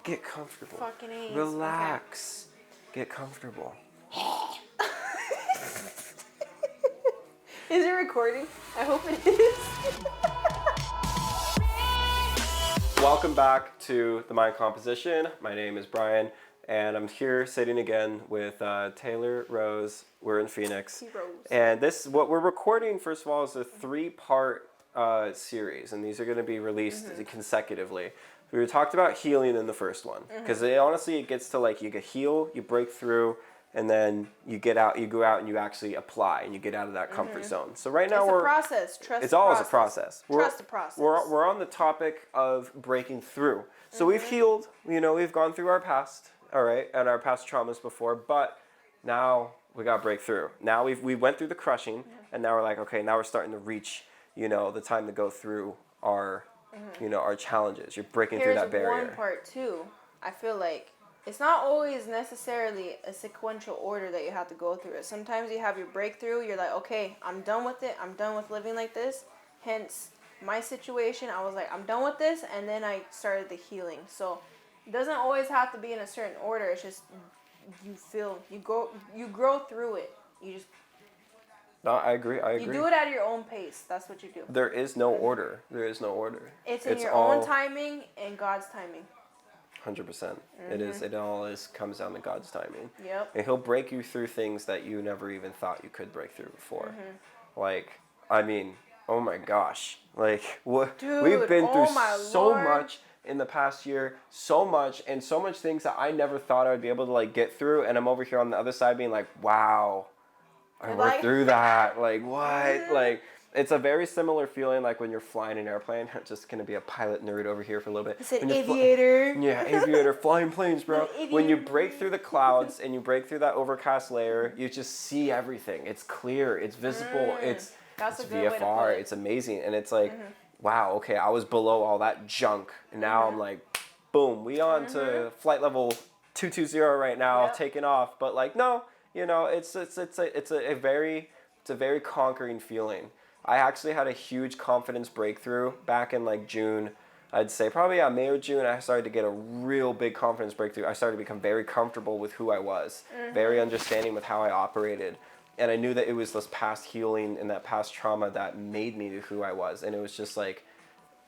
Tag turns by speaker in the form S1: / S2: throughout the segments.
S1: Get comfortable.
S2: Fucking A's.
S1: Relax. Okay. Get comfortable.
S2: Is it recording? I hope it is.
S1: Welcome back to The Mind Composition. My name is Bryan, and I'm here sitting again with Taylor Rose. We're in Phoenix.
S2: Rose.
S1: And this, what we're recording, first of all, is a 3-part series, and these are going to be released consecutively. We talked about healing in the first one, because honestly, it gets to like, you get heal, you break through, and then you get out, you go out and you actually apply, and you get out of that comfort zone. So right now
S2: It's a process. Trust
S1: it's
S2: the
S1: always
S2: process.
S1: a process.
S2: Trust the process.
S1: We're on the topic of breaking through. So we've healed, we've gone through our past, all right, and our past traumas before, but now we got to break through. Now we went through the crushing, and now we're like, okay, now we're starting to reach, the time to go through our, our challenges. You're breaking through that barrier.
S2: Here's one part too. I feel like it's not always necessarily a sequential order that you have to go through it. Sometimes you have your breakthrough. You're like, okay, I'm done with it. I'm done with living like this. Hence, my situation, I was like, I'm done with this. And then I started the healing. So it doesn't always have to be in a certain order. It's just you grow through it. You just...
S1: No, I agree.
S2: You do it at your own pace. That's what you do.
S1: There is no order. There is no order.
S2: It's in your own timing and God's timing.
S1: 100%. It is. It all comes down to God's timing.
S2: Yep.
S1: And He'll break you through things that you never even thought you could break through before. Like, I mean, oh my gosh. Like,
S2: Dude,
S1: we've been through so
S2: Lord.
S1: much in the past year, so much things that I never thought I would be able to like get through, and I'm over here on the other side being like, wow, I worked through that. Like, what? Like, it's a very similar feeling like when you're flying an airplane. I'm just going to be a pilot nerd over here for a little bit.
S2: I said aviator.
S1: Yeah, aviator, flying planes, bro. When you break through the clouds and you break through that overcast layer, you just see everything. It's clear, it's visible, it's VFR, it's amazing. And it's like, wow, okay, I was below all that junk. And now I'm like, boom, we on to flight level 220 right now, taking off. But like, no, it's a very conquering feeling. I actually had a huge confidence breakthrough back in like June. I'd say probably May or June, I started to get a real big confidence breakthrough. I started to become very comfortable with who I was, very understanding with how I operated. And I knew that it was this past healing and that past trauma that made me who I was. And it was just like,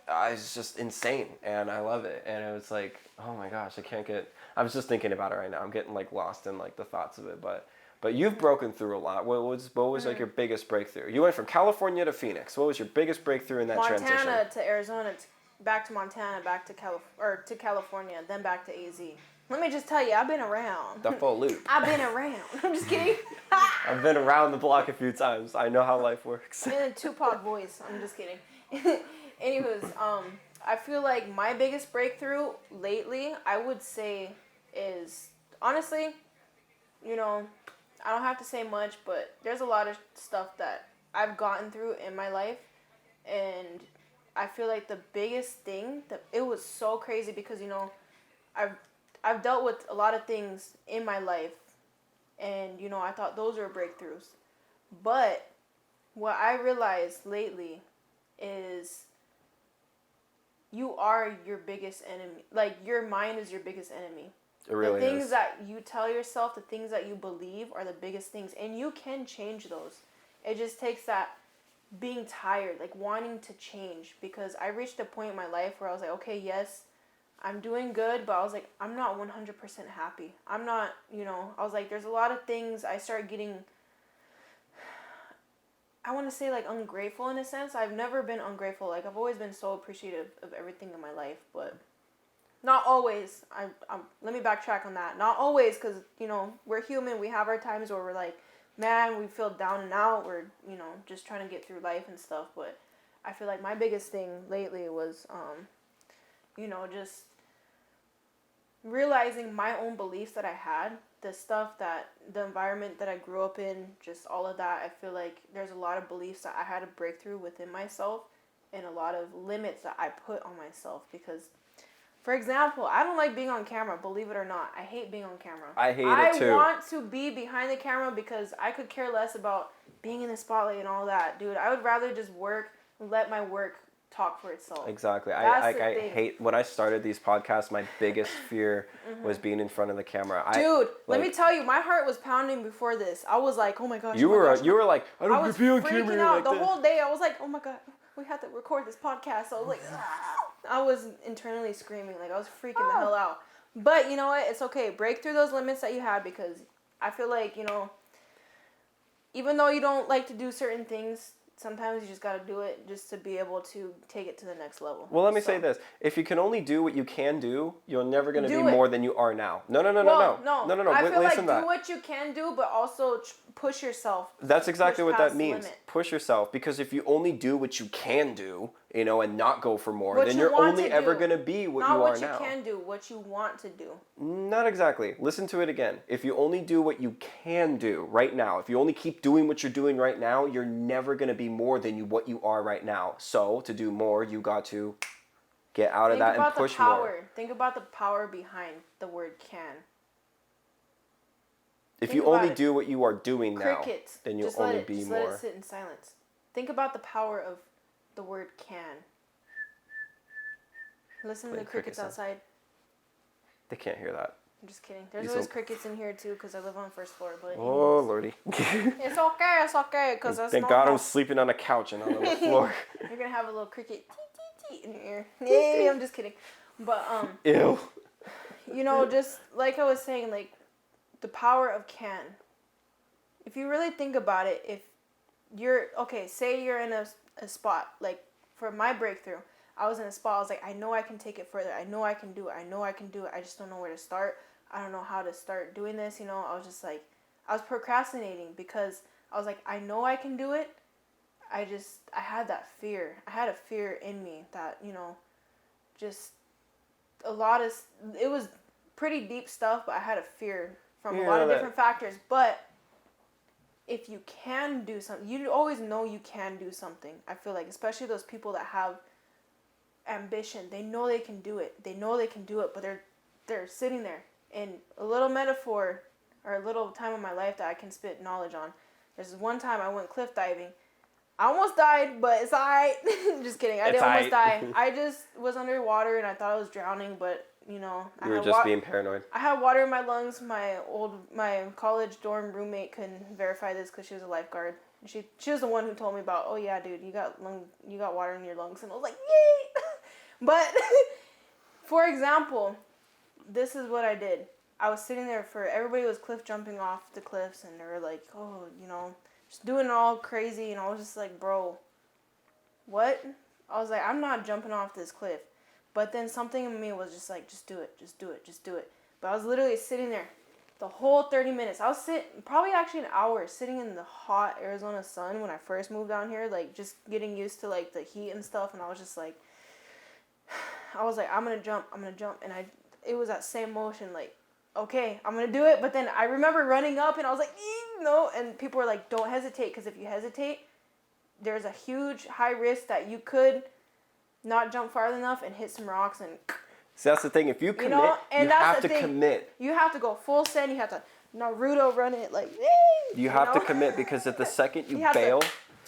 S1: it's just insane. And I love it. And it was like, oh my gosh, I was just thinking about it right now. I'm getting like lost in like the thoughts of it. But you've broken through a lot. What was like your biggest breakthrough? You went from California to Phoenix. What was your biggest breakthrough in that transition?
S2: Montana to Arizona, back to Montana, back to California, then back to AZ. Let me just tell you, I've been around.
S1: The full loop.
S2: I've been around. I'm just kidding.
S1: I've been around the block a few times. I know how life works.
S2: In a Tupac voice. I'm just kidding. Anyways, I feel like my biggest breakthrough lately, I would say, is honestly, I don't have to say much, but there's a lot of stuff that I've gotten through in my life, and I feel like the biggest thing it was so crazy because I've dealt with a lot of things in my life, and I thought those were breakthroughs, but what I realized lately is you are your biggest enemy. Like, your mind is your biggest enemy.
S1: It really
S2: the things
S1: is.
S2: that you tell yourself, the things that you believe are the biggest things. And you can change those. It just takes that being tired, like wanting to change. Because I reached a point in my life where I was like, okay, yes, I'm doing good. But I was like, I'm not 100% happy. I'm not, I was like, there's a lot of things I start getting, I want to say like ungrateful in a sense. I've never been ungrateful. Like, I've always been so appreciative of everything in my life. But... not always. Let me backtrack on that. Not always, because, we're human. We have our times where we're like, man, we feel down and out. We're, just trying to get through life and stuff. But I feel like my biggest thing lately was, just realizing my own beliefs that I had, the environment that I grew up in, just all of that. I feel like there's a lot of beliefs that I had to break through within myself and a lot of limits that I put on myself because... for example, I don't like being on camera, believe it or not. I hate being on camera.
S1: I hate it too.
S2: I want to be behind the camera because I could care less about being in the spotlight and all that. Dude, I would rather just work, let my work talk for itself.
S1: Exactly. I hate when I started these podcasts. My biggest fear was being in front of the camera.
S2: Dude, let me tell you, my heart was pounding before this. I was like, oh my gosh.
S1: You were like, I don't want to be on camera.
S2: I was freaking out the whole day. I was like, oh my god, we have to record this podcast. So I was like, I was internally screaming, like I was freaking the hell out. But you know what? It's okay. Break through those limits that you had, because I feel like, even though you don't like to do certain things, sometimes you just got to do it just to be able to take it to the next level.
S1: Well, let me say this. If you can only do what you can do, you're never going to be more than you are now. No.
S2: I feel like do what you can do, but also push yourself.
S1: That's exactly what that means. Push yourself. Because if you only do what you can do, and not go for more, then you're only ever going to be what you are now.
S2: Not what you can do, what you want to do.
S1: Not exactly. Listen to it again. If you only do what you can do right now, if you only keep doing what you're doing right now, you're never going to be more than what you are right now. So to do more, you got to get out of that and push more.
S2: Think about the power behind the word can.
S1: If you only do what you are doing now, then you'll only be more.
S2: Just let it sit in silence. Think about the power of the word can. Listen to the crickets outside.
S1: They can't hear that.
S2: I'm just kidding. There's always crickets in here too, because I live on first floor. But
S1: oh lordy.
S2: It's okay, because that's
S1: thank God I'm sleeping on a couch and not on the floor.
S2: You're gonna have a little cricket in your ear. Yeah, I'm just kidding. But
S1: ew.
S2: Just like I was saying, like the power of can. If you really think about it, if you're say you're in a spot, like for my breakthrough, I was in a spot, I was like, I know I can take it further, I know I can do it, I just don't know where to start, I don't know how to start doing this, I was just like, I was procrastinating because I was like, I know I can do it, I had that fear, I had a fear in me that, just a lot of, it was pretty deep stuff, but I had a fear from a lot of different factors, but if you can do something, you always know you can do something. I feel like, especially those people that have ambition, they know they can do it. But they're sitting there. And a little metaphor or a little time in my life that I can spit knowledge on. There's one time I went cliff diving. I almost died, but it's alright. Just kidding. I didn't almost die. I just was underwater and I thought I was drowning, but you
S1: were just being paranoid.
S2: I had water in my lungs. My college dorm roommate can verify this because she was a lifeguard. She was the one who told me about, oh yeah, dude, you got water in your lungs, and I was like, yay! But for example, this is what I did. I was sitting there everybody was cliff jumping off the cliffs, and they were like, oh, just doing it all crazy, and I was just like, bro, what? I was like, I'm not jumping off this cliff. But then something in me was just like, just do it. But I was literally sitting there the whole 30 minutes. I was probably actually an hour sitting in the hot Arizona sun when I first moved down here, like just getting used to like the heat and stuff. And I was just like, I'm going to jump. And it was that same motion, like, okay, I'm going to do it. But then I remember running up and I was like, no. And people were like, don't hesitate. Because if you hesitate, there's a huge high risk that you could not jump far enough and hit some rocks and.
S1: See, that's the thing. If you commit, you have to commit.
S2: You have to go full send. You have to Naruto run it like.
S1: You have to commit, because at the second you bail,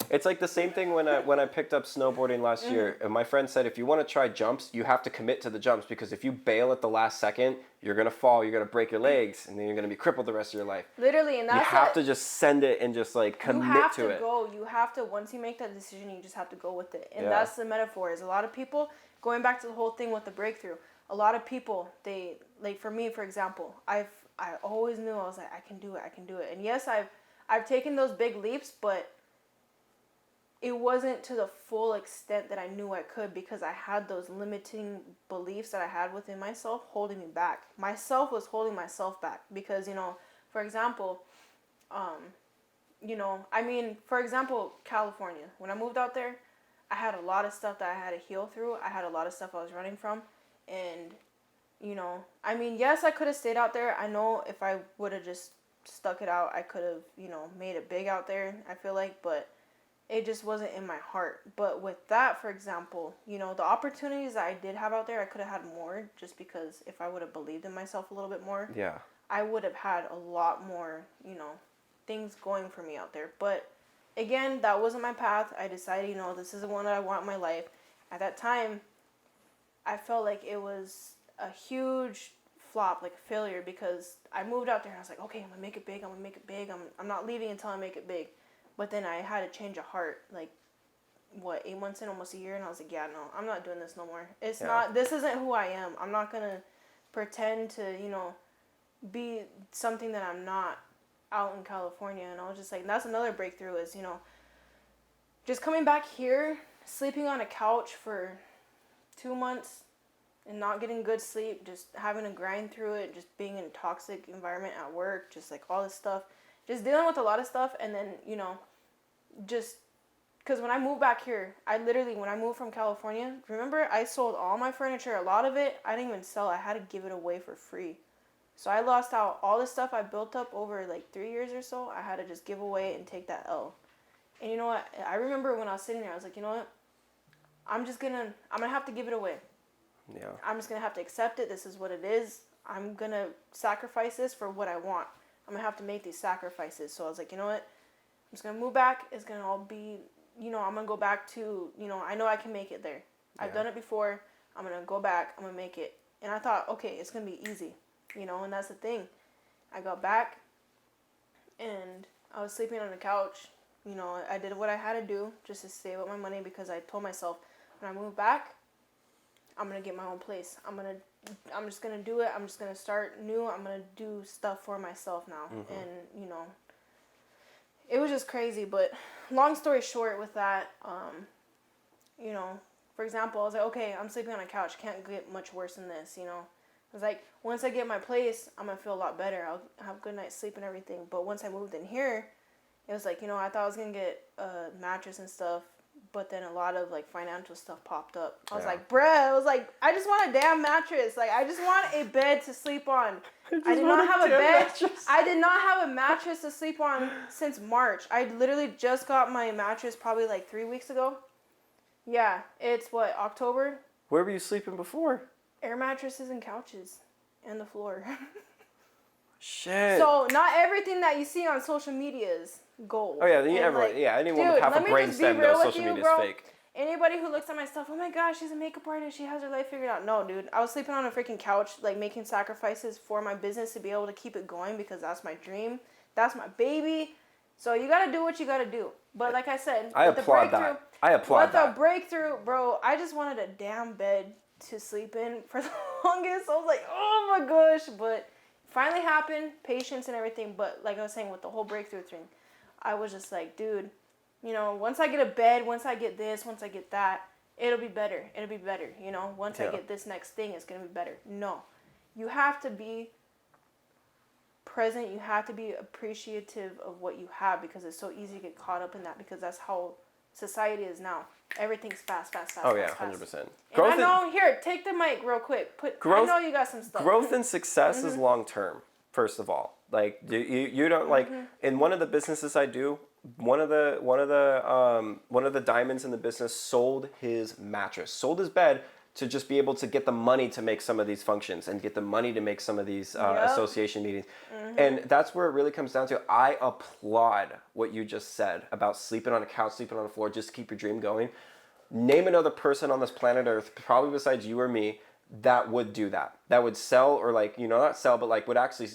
S1: it's like the same thing when I picked up snowboarding last year. And my friend said, if you want to try jumps, you have to commit to the jumps, because if you bail at the last second, you're gonna fall. You're gonna break your legs, and then you're gonna be crippled the rest of your life.
S2: Literally, and that's
S1: you have to just send it and just like commit to it.
S2: You have to once you make that decision, you just have to go with it. And that's the metaphor. Is a lot of people going back to the whole thing with the breakthrough. A lot of people, they like, for me, for example, I always knew, I was like, I can do it. And yes, I've taken those big leaps, but it wasn't to the full extent that I knew I could, because I had those limiting beliefs that I had within myself holding me back. Myself was holding myself back because, for example, for example, California, when I moved out there, I had a lot of stuff that I had to heal through. I had a lot of stuff I was running from. And, yes, I could have stayed out there. I know if I would have just stuck it out, I could have, made it big out there, I feel like. But it just wasn't in my heart. But with that, for example, the opportunities that I did have out there, I could have had more, just because if I would have believed in myself a little bit more, I would have had a lot more, things going for me out there. But again, that wasn't my path. I decided, this is the one that I want in my life. at that time, I felt like it was a huge flop, like a failure, because I moved out there and I was like, okay, I'm gonna make it big. I'm gonna make it big. I'm not leaving until I make it big. But then I had a change of heart, like, 8 months in, almost a year, and I was like, yeah, no, I'm not doing this no more. It's not, this isn't who I am. I'm not gonna pretend to, be something that I'm not out in California. And I was just like, that's another breakthrough is, just coming back here, sleeping on a couch for 2 months and not getting good sleep, just having to grind through it, just being in a toxic environment at work, just like all this stuff, just dealing with a lot of stuff. And then, just because when I moved back here, when I moved from California, remember, I sold all my furniture. A lot of it, I didn't even sell. I had to give it away for free. So I lost out all the stuff I built up over like 3 years or so. I had to just give away and take that L. And you know what? I remember when I was sitting there, I was like, you know what? I'm gonna have to give it away.
S1: Yeah.
S2: I'm just gonna have to accept it. This is what it is. I'm gonna sacrifice this for what I want. I'm gonna have to make these sacrifices. So I was like, you know what? I'm just gonna move back. It's gonna all be, I'm gonna go back to, I know I can make it there. I've done it before. I'm gonna go back. I'm gonna make it. And I thought, okay, it's gonna be easy, and that's the thing. I got back, and I was sleeping on the couch. I did what I had to do just to save up my money, because I told myself, when I move back, I'm gonna get my own place. I'm just gonna do it. I'm just gonna start new. I'm gonna do stuff for myself now. Mm-hmm. And it was just crazy. But long story short, with that, for example, I was like, okay, I'm sleeping on a couch. Can't get much worse than this. I was like, once I get my place, I'm gonna feel a lot better. I'll have a good night's sleep and everything. But once I moved in here, it was like, I thought I was gonna get a mattress and stuff. But then a lot of like financial stuff popped up. I was like, bruh, I just want a damn mattress. Like, I just want a bed to sleep on. I did not have a bed. Mattress. I did not have a mattress to sleep on since March. I literally just got my mattress probably like 3 weeks ago. Yeah, it's October?
S1: Where were you sleeping before?
S2: Air mattresses and couches and the floor.
S1: Shit.
S2: So not everything that you see on social media is gold.
S1: Oh yeah, anyone with half a brain stem knows social media is fake.
S2: Anybody who looks at my stuff, oh my gosh, she's a makeup artist, she has her life figured out. No, dude, I was sleeping on a freaking couch, like making sacrifices for my business to be able to keep it going, because that's my dream, that's my baby. So you gotta do what you gotta do. But like I said,
S1: I applaud that.
S2: With the breakthrough, bro, I just wanted a damn bed to sleep in for the longest. I was like, oh my gosh, but finally happened, patience and everything. But like I was saying, with the whole breakthrough thing, I was just like, dude, once I get a bed, once I get this, once I get that, it'll be better. It'll be better. Once I get this next thing, it's going to be better. No. You have to be present. You have to be appreciative of what you have, because it's so easy to get caught up in that, because that's how society is now. Everything's fast.
S1: Oh, yeah, 100%.
S2: And I know, here, take the mic real quick. I know you got some stuff.
S1: Growth and success is long term, first of all. Like, you don't, like, in one of the businesses I do, one of the diamonds in the business sold his mattress, sold his bed, to just be able to get the money to make some of these functions and get the money to make some of these association meetings. And that's where it really comes down to. I applaud what you just said about sleeping on a couch, sleeping on the floor, just to keep your dream going. Name another person on this planet Earth, probably besides you or me, that would do that. That would sell, or like, not sell, but like would actually,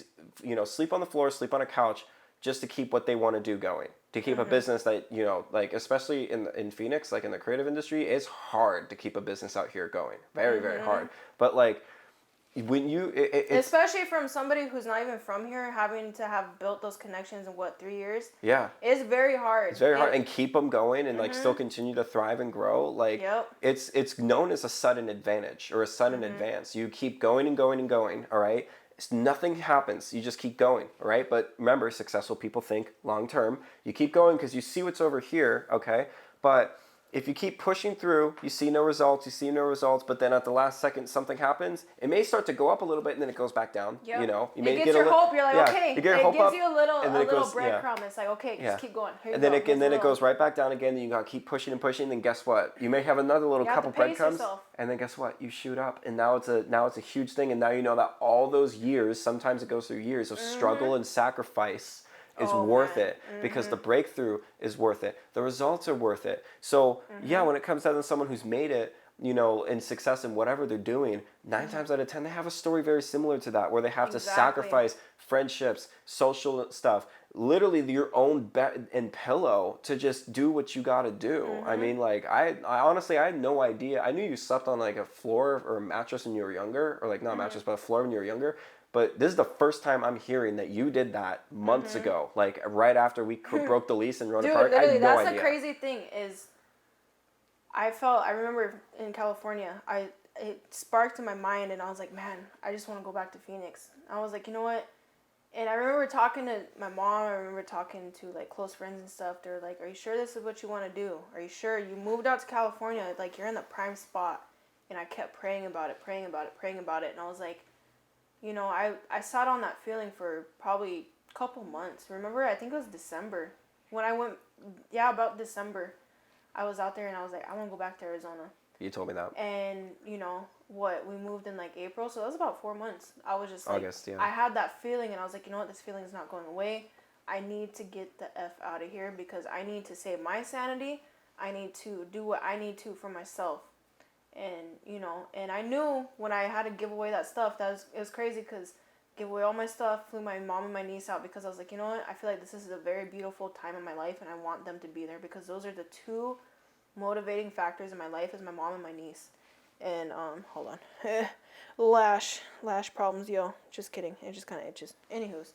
S1: sleep on the floor, sleep on a couch, just to keep what they want to do going. To keep a business that, like, especially in Phoenix, like in the creative industry, it's hard to keep a business out here going. Very, very hard. But like, when you...
S2: especially from somebody who's not even from here, having to have built those connections in 3 years?
S1: Yeah.
S2: It's very hard.
S1: It's very hard. And keep them going and like still continue to thrive and grow. Like, it's known as a sudden advantage or a sudden advance. You keep going and going and going, all right? Nothing happens. You just keep going, all right? But remember, successful people think long term. You keep going because you see what's over here, okay? But if you keep pushing through, you see no results, but then at the last second something happens, it may start to go up a little bit and then it goes back down.
S2: Yep.
S1: You may
S2: get your hope. You're like, okay.
S1: You get your hope
S2: gives
S1: up,
S2: you a little
S1: goes,
S2: breadcrumb. It's like, okay, just keep going. Here
S1: and then it goes right back down again. Then you gotta keep pushing and pushing. Then guess what? You may have another little couple breadcrumbs, and then guess what? You shoot up, and now it's a huge thing. And now you know that all those years, sometimes it goes through years of struggle and sacrifice, is worth it, because the breakthrough is worth it. The results are worth it. So yeah, when it comes down to someone who's made it, in success in whatever they're doing, 9 times out of 10, they have a story very similar to that, where they have to sacrifice friendships, social stuff, literally your own bed and pillow to just do what you got to do. I mean, like, I honestly, I had no idea. I knew you slept on like a floor or a mattress when you were younger, or like not a mattress, but a floor when you were younger. But this is the first time I'm hearing that you did that months ago, like right after we broke the lease in Roanoke Park.
S2: Dude, literally,
S1: I had no
S2: that's
S1: idea.
S2: the crazy thing is, I remember in California, it sparked in my mind, and I was like, man, I just want to go back to Phoenix. I was like, you know what? And I remember talking to my mom. I remember talking to like close friends and stuff. They're like, "Are you sure this is what you want to do? Are you sure you moved out to California? Like, you're in the prime spot." And I kept praying about it. And I was like, I sat on that feeling for probably a couple months. Remember, I think it was December when I went. Yeah, about December. I was out there and I was like, I want to go back to Arizona.
S1: You told me that.
S2: And we moved in like April, so that was about 4 months. I was just like,
S1: August, yeah.
S2: I had that feeling, and I was like, you know what, this feeling is not going away. I need to get the F out of here because I need to save my sanity. I need to do what I need to for myself. And, and I knew when I had to give away that stuff, it was crazy because give away all my stuff, flew my mom and my niece out because I was like, you know what, I feel like this is a very beautiful time in my life, and I want them to be there because those are the two motivating factors in my life is my mom and my niece. And hold on. Lash problems, yo. Just kidding. It just kind of itches. Anywho's.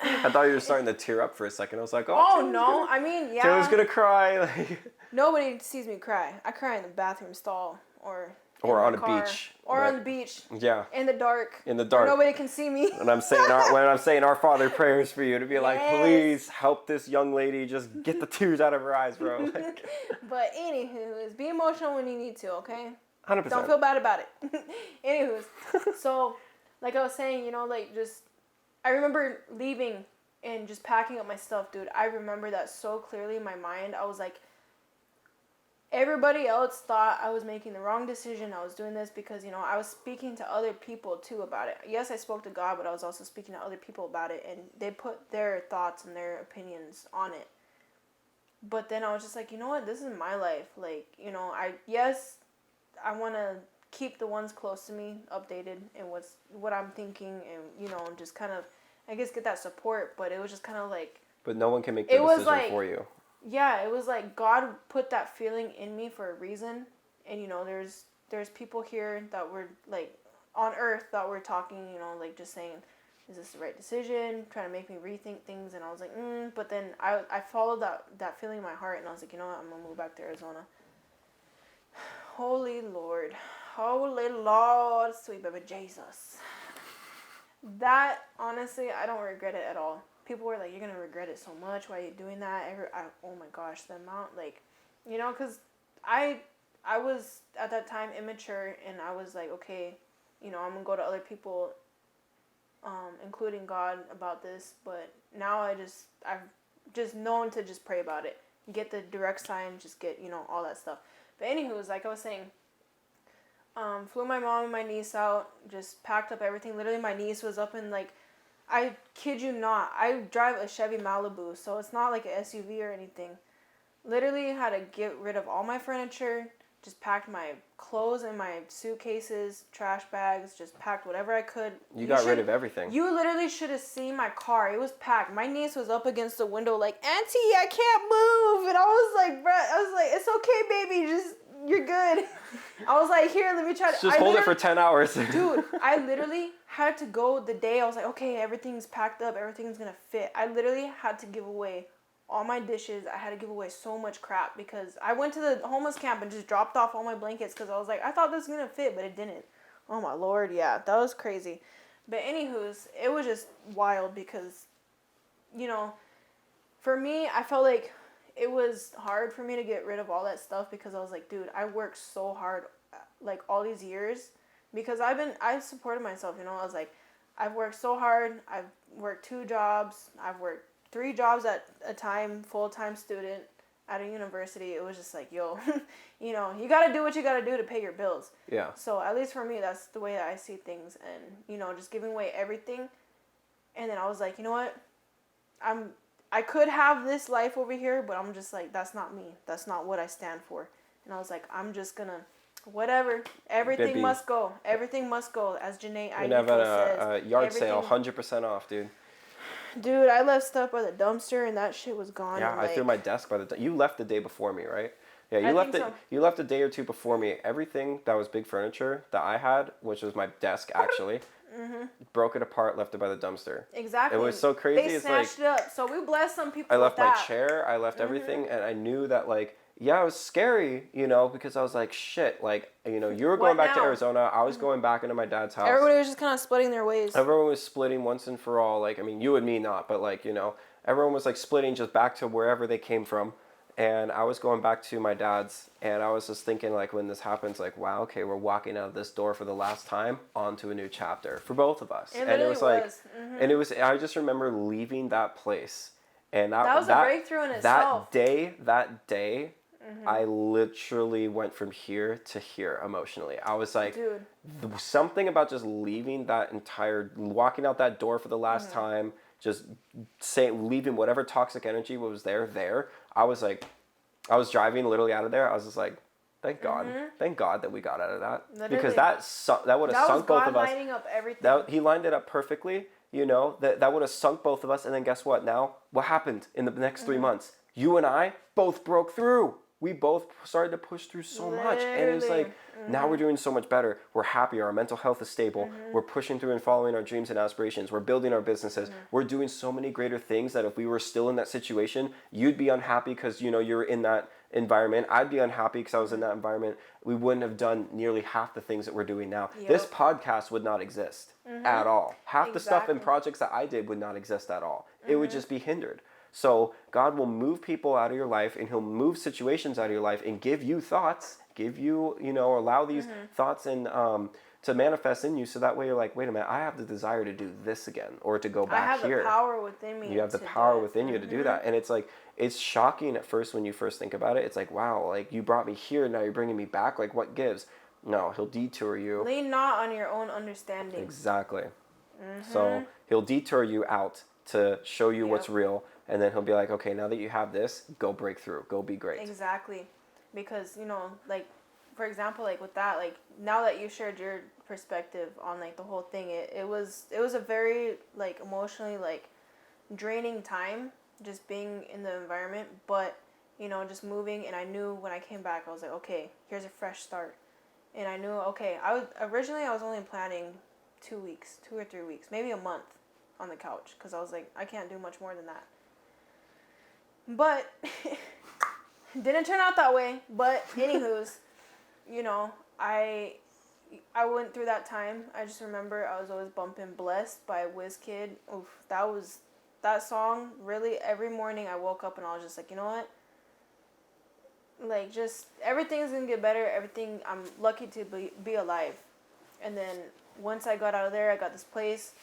S1: I thought you were starting to tear up for a second. I was like,
S2: oh no. I mean, yeah.
S1: Taylor's gonna cry. Like,
S2: nobody sees me cry. I cry in the bathroom stall or
S1: on a beach.
S2: Or on the beach.
S1: Yeah.
S2: In the dark.
S1: In the dark.
S2: Nobody can see me.
S1: And I'm saying our Father prayers for you to be like, please help this young lady just get the tears out of her eyes, bro. Like,
S2: but anywho, be emotional when you need to, okay?
S1: 100%.
S2: Don't feel bad about it. Anywho, so like I was saying, I remember leaving and just packing up my stuff, dude. I remember that so clearly in my mind. I was like, everybody else thought I was making the wrong decision. I was doing this because, I was speaking to other people too about it. Yes, I spoke to God, but I was also speaking to other people about it, and they put their thoughts and their opinions on it. But then I was just like, you know what? This is my life. Like, I want to keep the ones close to me updated and what I'm thinking, and, just kind of, I guess, get that support. But it was just kind of like...
S1: But no one can make the decision for you.
S2: Yeah, it was like God put that feeling in me for a reason. And, there's people here that were, like, on earth that were talking, like, just saying, is this the right decision? Trying to make me rethink things. And I was like, But then I followed that feeling in my heart, and I was like, you know what? I'm going to move back to Arizona. Holy Lord, sweet baby Jesus. That, honestly, I don't regret it at all. People were like, you're going to regret it so much. Why are you doing that? Oh my gosh, the amount, like, because I was at that time immature, and I was like, okay, I'm going to go to other people, including God, about this. But now I've just known to just pray about it. Get the direct sign, just get, all that stuff. But anywho, like I was saying, flew my mom and my niece out, just packed up everything. Literally, my niece was up in, like, I kid you not, I drive a Chevy Malibu, so it's not like an SUV or anything. Literally had to get rid of all my furniture, just packed my clothes in my suitcases, trash bags, just packed whatever I could.
S1: You got rid of everything.
S2: You literally should have seen my car. It was packed. My niece was up against the window like, Auntie, I can't move. And I was like, bruh, it's okay, baby. You're good. I was like, here, let me try to...
S1: Just hold it for 10 hours.
S2: Dude, I literally had to go the day. I was like, okay, everything's packed up. Everything's going to fit. I literally had to give away all my dishes. I had to give away so much crap because I went to the homeless camp and just dropped off all my blankets because I was like, I thought this was going to fit, but it didn't. Oh, my Lord, yeah, that was crazy. But anywho's, it was just wild because, for me, I felt like it was hard for me to get rid of all that stuff because I was like, dude, I worked so hard, like, all these years because I've supported myself, I was like, I've worked so hard. I've worked 2 jobs. I've worked 3 jobs at a time, full-time student at a university. It was just like, yo, you got to do what you got to do to pay your bills.
S1: Yeah.
S2: So at least for me, that's the way that I see things. And, just giving away everything. And then I was like, you know what? I could have this life over here, but I'm just like, that's not me. That's not what I stand for. And I was like, I'm just gonna, whatever. Everything must go. Everything must go, as Janae Aiko says.
S1: A yard sale, 100% off, dude.
S2: Dude, I left stuff by the dumpster and that shit was gone.
S1: Yeah, I threw my desk by the. You left the day before me, right? Yeah, you left a day or two before me. Everything that was big furniture that I had, which was my desk actually, broke it apart, left it by the dumpster.
S2: Exactly.
S1: It was so crazy.
S2: They snatched it up. So we blessed some people.
S1: I left my chair. I left everything, and I knew that it was scary, because I was like, shit, you were going back to Arizona. I was going back into my dad's house.
S2: Everybody was just kind of splitting their ways.
S1: Everyone was splitting once and for all. You and me not, but everyone was splitting just back to wherever they came from. And I was going back to my dad's, and I was just thinking, when this happens, wow, okay, we're walking out of this door for the last time onto a new chapter for both of us.
S2: And it was
S1: and it was, I just remember leaving that place. And
S2: that was a breakthrough in itself.
S1: That day, I literally went from here to here emotionally. I was like,
S2: dude,
S1: something about just leaving walking out that door for the last time, just leaving whatever toxic energy was there. I was driving literally out of there. I was just like, thank God that we got out of that. Literally. Because that would have sunk both of us.
S2: That was God lining up everything.
S1: He lined it up perfectly, that would have sunk both of us. And then guess what? Now, what happened in the next 3 months? You and I both broke through. We both started to push through so much. And it was now we're doing so much better. We're happier. Our mental health is stable. We're pushing through and following our dreams and aspirations. We're building our businesses. We're doing so many greater things that if we were still in that situation, you'd be unhappy because, you're in that environment. I'd be unhappy because I was in that environment. We wouldn't have done nearly half the things that we're doing now. Yep. This podcast would not exist at all. Half the stuff and projects that I did would not exist at all. It would just be hindered. So God will move people out of your life, and he'll move situations out of your life and give you thoughts, allow these thoughts and to manifest in you. So that way you're like, wait a minute, I have the desire to do this again, or to go back here.
S2: I have the power within me.
S1: You have the power within you to do that. And it's shocking at first when you first think about it. It's like, wow, you brought me here. Now you're bringing me back. What gives? No, he'll detour you.
S2: Lean not on your own understanding.
S1: Exactly. So he'll detour you out to show you what's real. And then he'll be like, okay, now that you have this, go break through. Go be great.
S2: Exactly. Because, for example, with that, now that you shared your perspective on, the whole thing, it was a very, emotionally, draining time just being in the environment. But, just moving. And I knew when I came back, I was like, okay, here's a fresh start. And I knew, okay, I was only planning 2 or 3 weeks, maybe a month on the couch. Because I was like, I can't do much more than that. But didn't turn out that way. But anywho's, I went through that time. I just remember I was always bumping "Blessed" by WizKid. Oof, that song. Really, every morning I woke up and I was just like, you know what? Just everything's gonna get better. Everything. I'm lucky to be alive. And then once I got out of there, I got this place.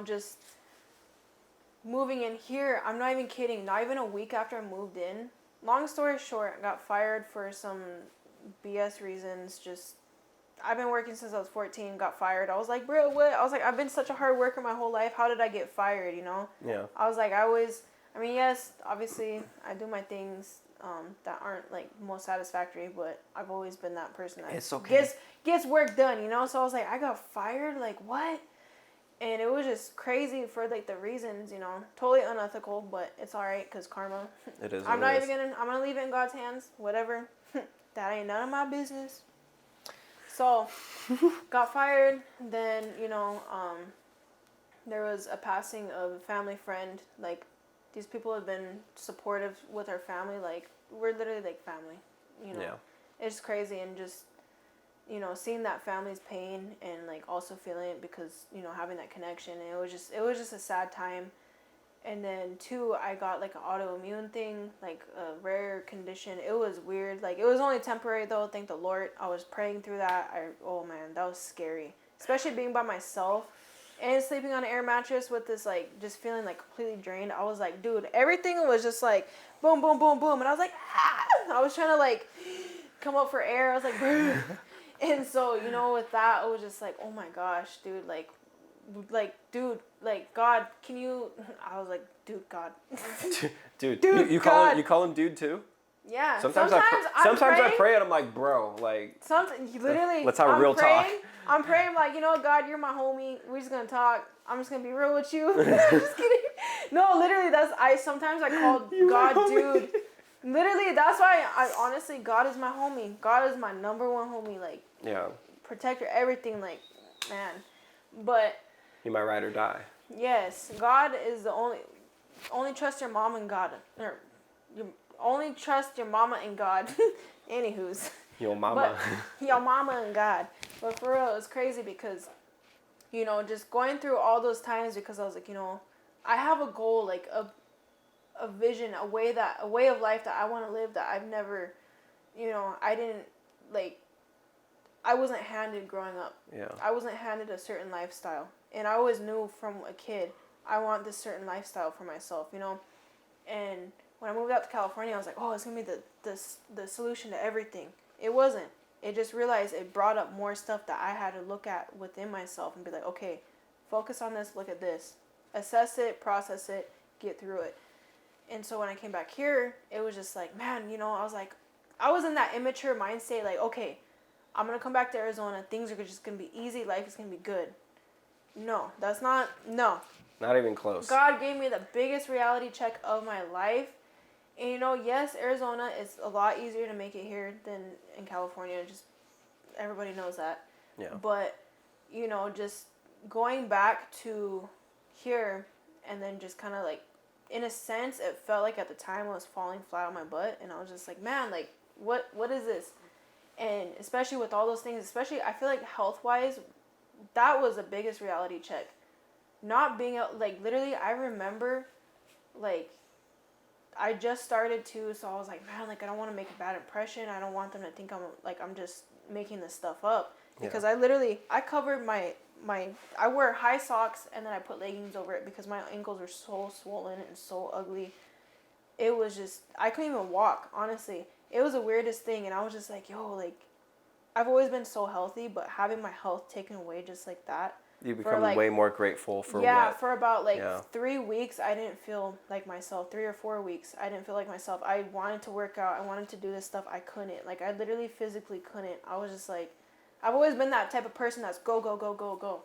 S2: Just moving in here, I'm not even kidding, not even a week after I moved in. Long story short, I got fired for some BS reasons. I've been working since I was 14, got fired. I was like, bro, what? I was like, I've been such a hard worker my whole life. How did I get fired,
S1: Yeah.
S2: I was like, yes, obviously, I do my things that aren't, most satisfactory, but I've always been that person that
S1: it's okay.
S2: gets work done, So I was like, I got fired? What? And it was just crazy for the reasons, totally unethical, but it's all right because karma.
S1: It is.
S2: I'm gonna leave it in God's hands. Whatever, that ain't none of my business. So, got fired. Then there was a passing of a family friend. These people have been supportive with our family. We're literally family.
S1: Yeah.
S2: It's crazy and just. Seeing that family's pain and also feeling it because having that connection, and it was just a sad time. And then 2, I got an autoimmune thing, a rare condition. It was weird. It was only temporary though. Thank the Lord. I was praying through that. Oh man, that was scary, especially being by myself and sleeping on an air mattress with this just feeling completely drained. I was like, dude, everything was just boom, boom, boom, boom, and I was like, ah! I was trying to come up for air. I was like. And so, with that, it was just oh my gosh, dude, like, dude, like, God, can you? I was like, dude, God.
S1: Dude,
S2: Dude,
S1: you
S2: God.
S1: call him dude too?
S2: Yeah.
S1: Sometimes I pray and I'm like, bro, like.
S2: Literally.
S1: Let's have a real talk.
S2: I'm praying like, you know, God, you're my homie. We're just gonna talk. I'm just gonna be real with you. I'm just kidding. No, literally, sometimes I call God, dude. Literally, that's why I honestly, God is my homie. God is my number one homie. Like,
S1: yeah,
S2: protector, everything. Like, man, but.
S1: He might ride or die.
S2: Yes, God is the only trust your mom and God, or you only trust your mama and God. Anywho's.
S1: Your mama.
S2: Your mama and God. But for real, it's crazy because, you know, just going through all those times because I was like, you know, I have a goal, like a vision, a way of life that I want to live that I've never, you know, I wasn't handed growing up.
S1: Yeah.
S2: I wasn't handed a certain lifestyle. And I always knew from a kid, I want this certain lifestyle for myself, you know? And when I moved out to California, I was like, oh, it's going to be the solution to everything. It wasn't. It just realized it brought up more stuff that I had to look at within myself and be like, okay, focus on this, look at this. Assess it, process it, get through it. And so when I came back here, it was just like, man, you know, I was like, I was in that immature mind state, like, okay, I'm going to come back to Arizona. Things are just going to be easy. Life is going to be good. No.
S1: Not even close.
S2: God gave me the biggest reality check of my life. And, you know, yes, Arizona is a lot easier to make it here than in California. Just everybody knows that.
S1: Yeah.
S2: But, you know, just going back to here and then just kind of like, in a sense, it felt like at the time I was falling flat on my butt. And I was just like, man, like, what is this? And especially with all those things, especially I feel like health-wise, that was the biggest reality check. Not being able, like, literally, I remember, like, I just started to, so I was like, man, like, I don't want to make a bad impression. I don't want them to think I'm just making this stuff up. Because I covered I wear high socks and then I put leggings over it because my ankles are so swollen and so ugly. It was just, I couldn't even walk, honestly. It was the weirdest thing, and I was just like, yo, like, I've always been so healthy, but having my health taken away just like that.
S1: You become way more grateful for
S2: for about 3 weeks, I didn't feel like myself. 3 or 4 weeks, I didn't feel like myself. I wanted to work out. I wanted to do this stuff. I couldn't. Like, I literally physically couldn't. I was just like, I've always been that type of person that's go, go, go, go, go.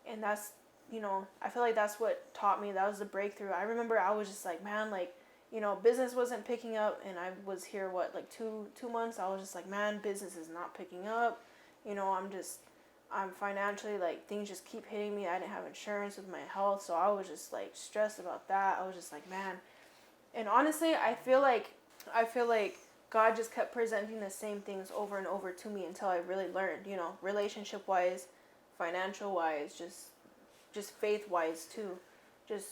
S2: And that's, you know, I feel like that's what taught me. That was the breakthrough. I remember I was just like, man, like, you know, business wasn't picking up, and I was here, like, two months. I was just like, man, business is not picking up. You know, I'm financially, like, things just keep hitting me. I didn't have insurance with my health, so I was just, like, stressed about that. I was just like, man. And honestly, I feel like God just kept presenting the same things over and over to me until I really learned, you know, relationship-wise, financial-wise, just faith-wise, too. Just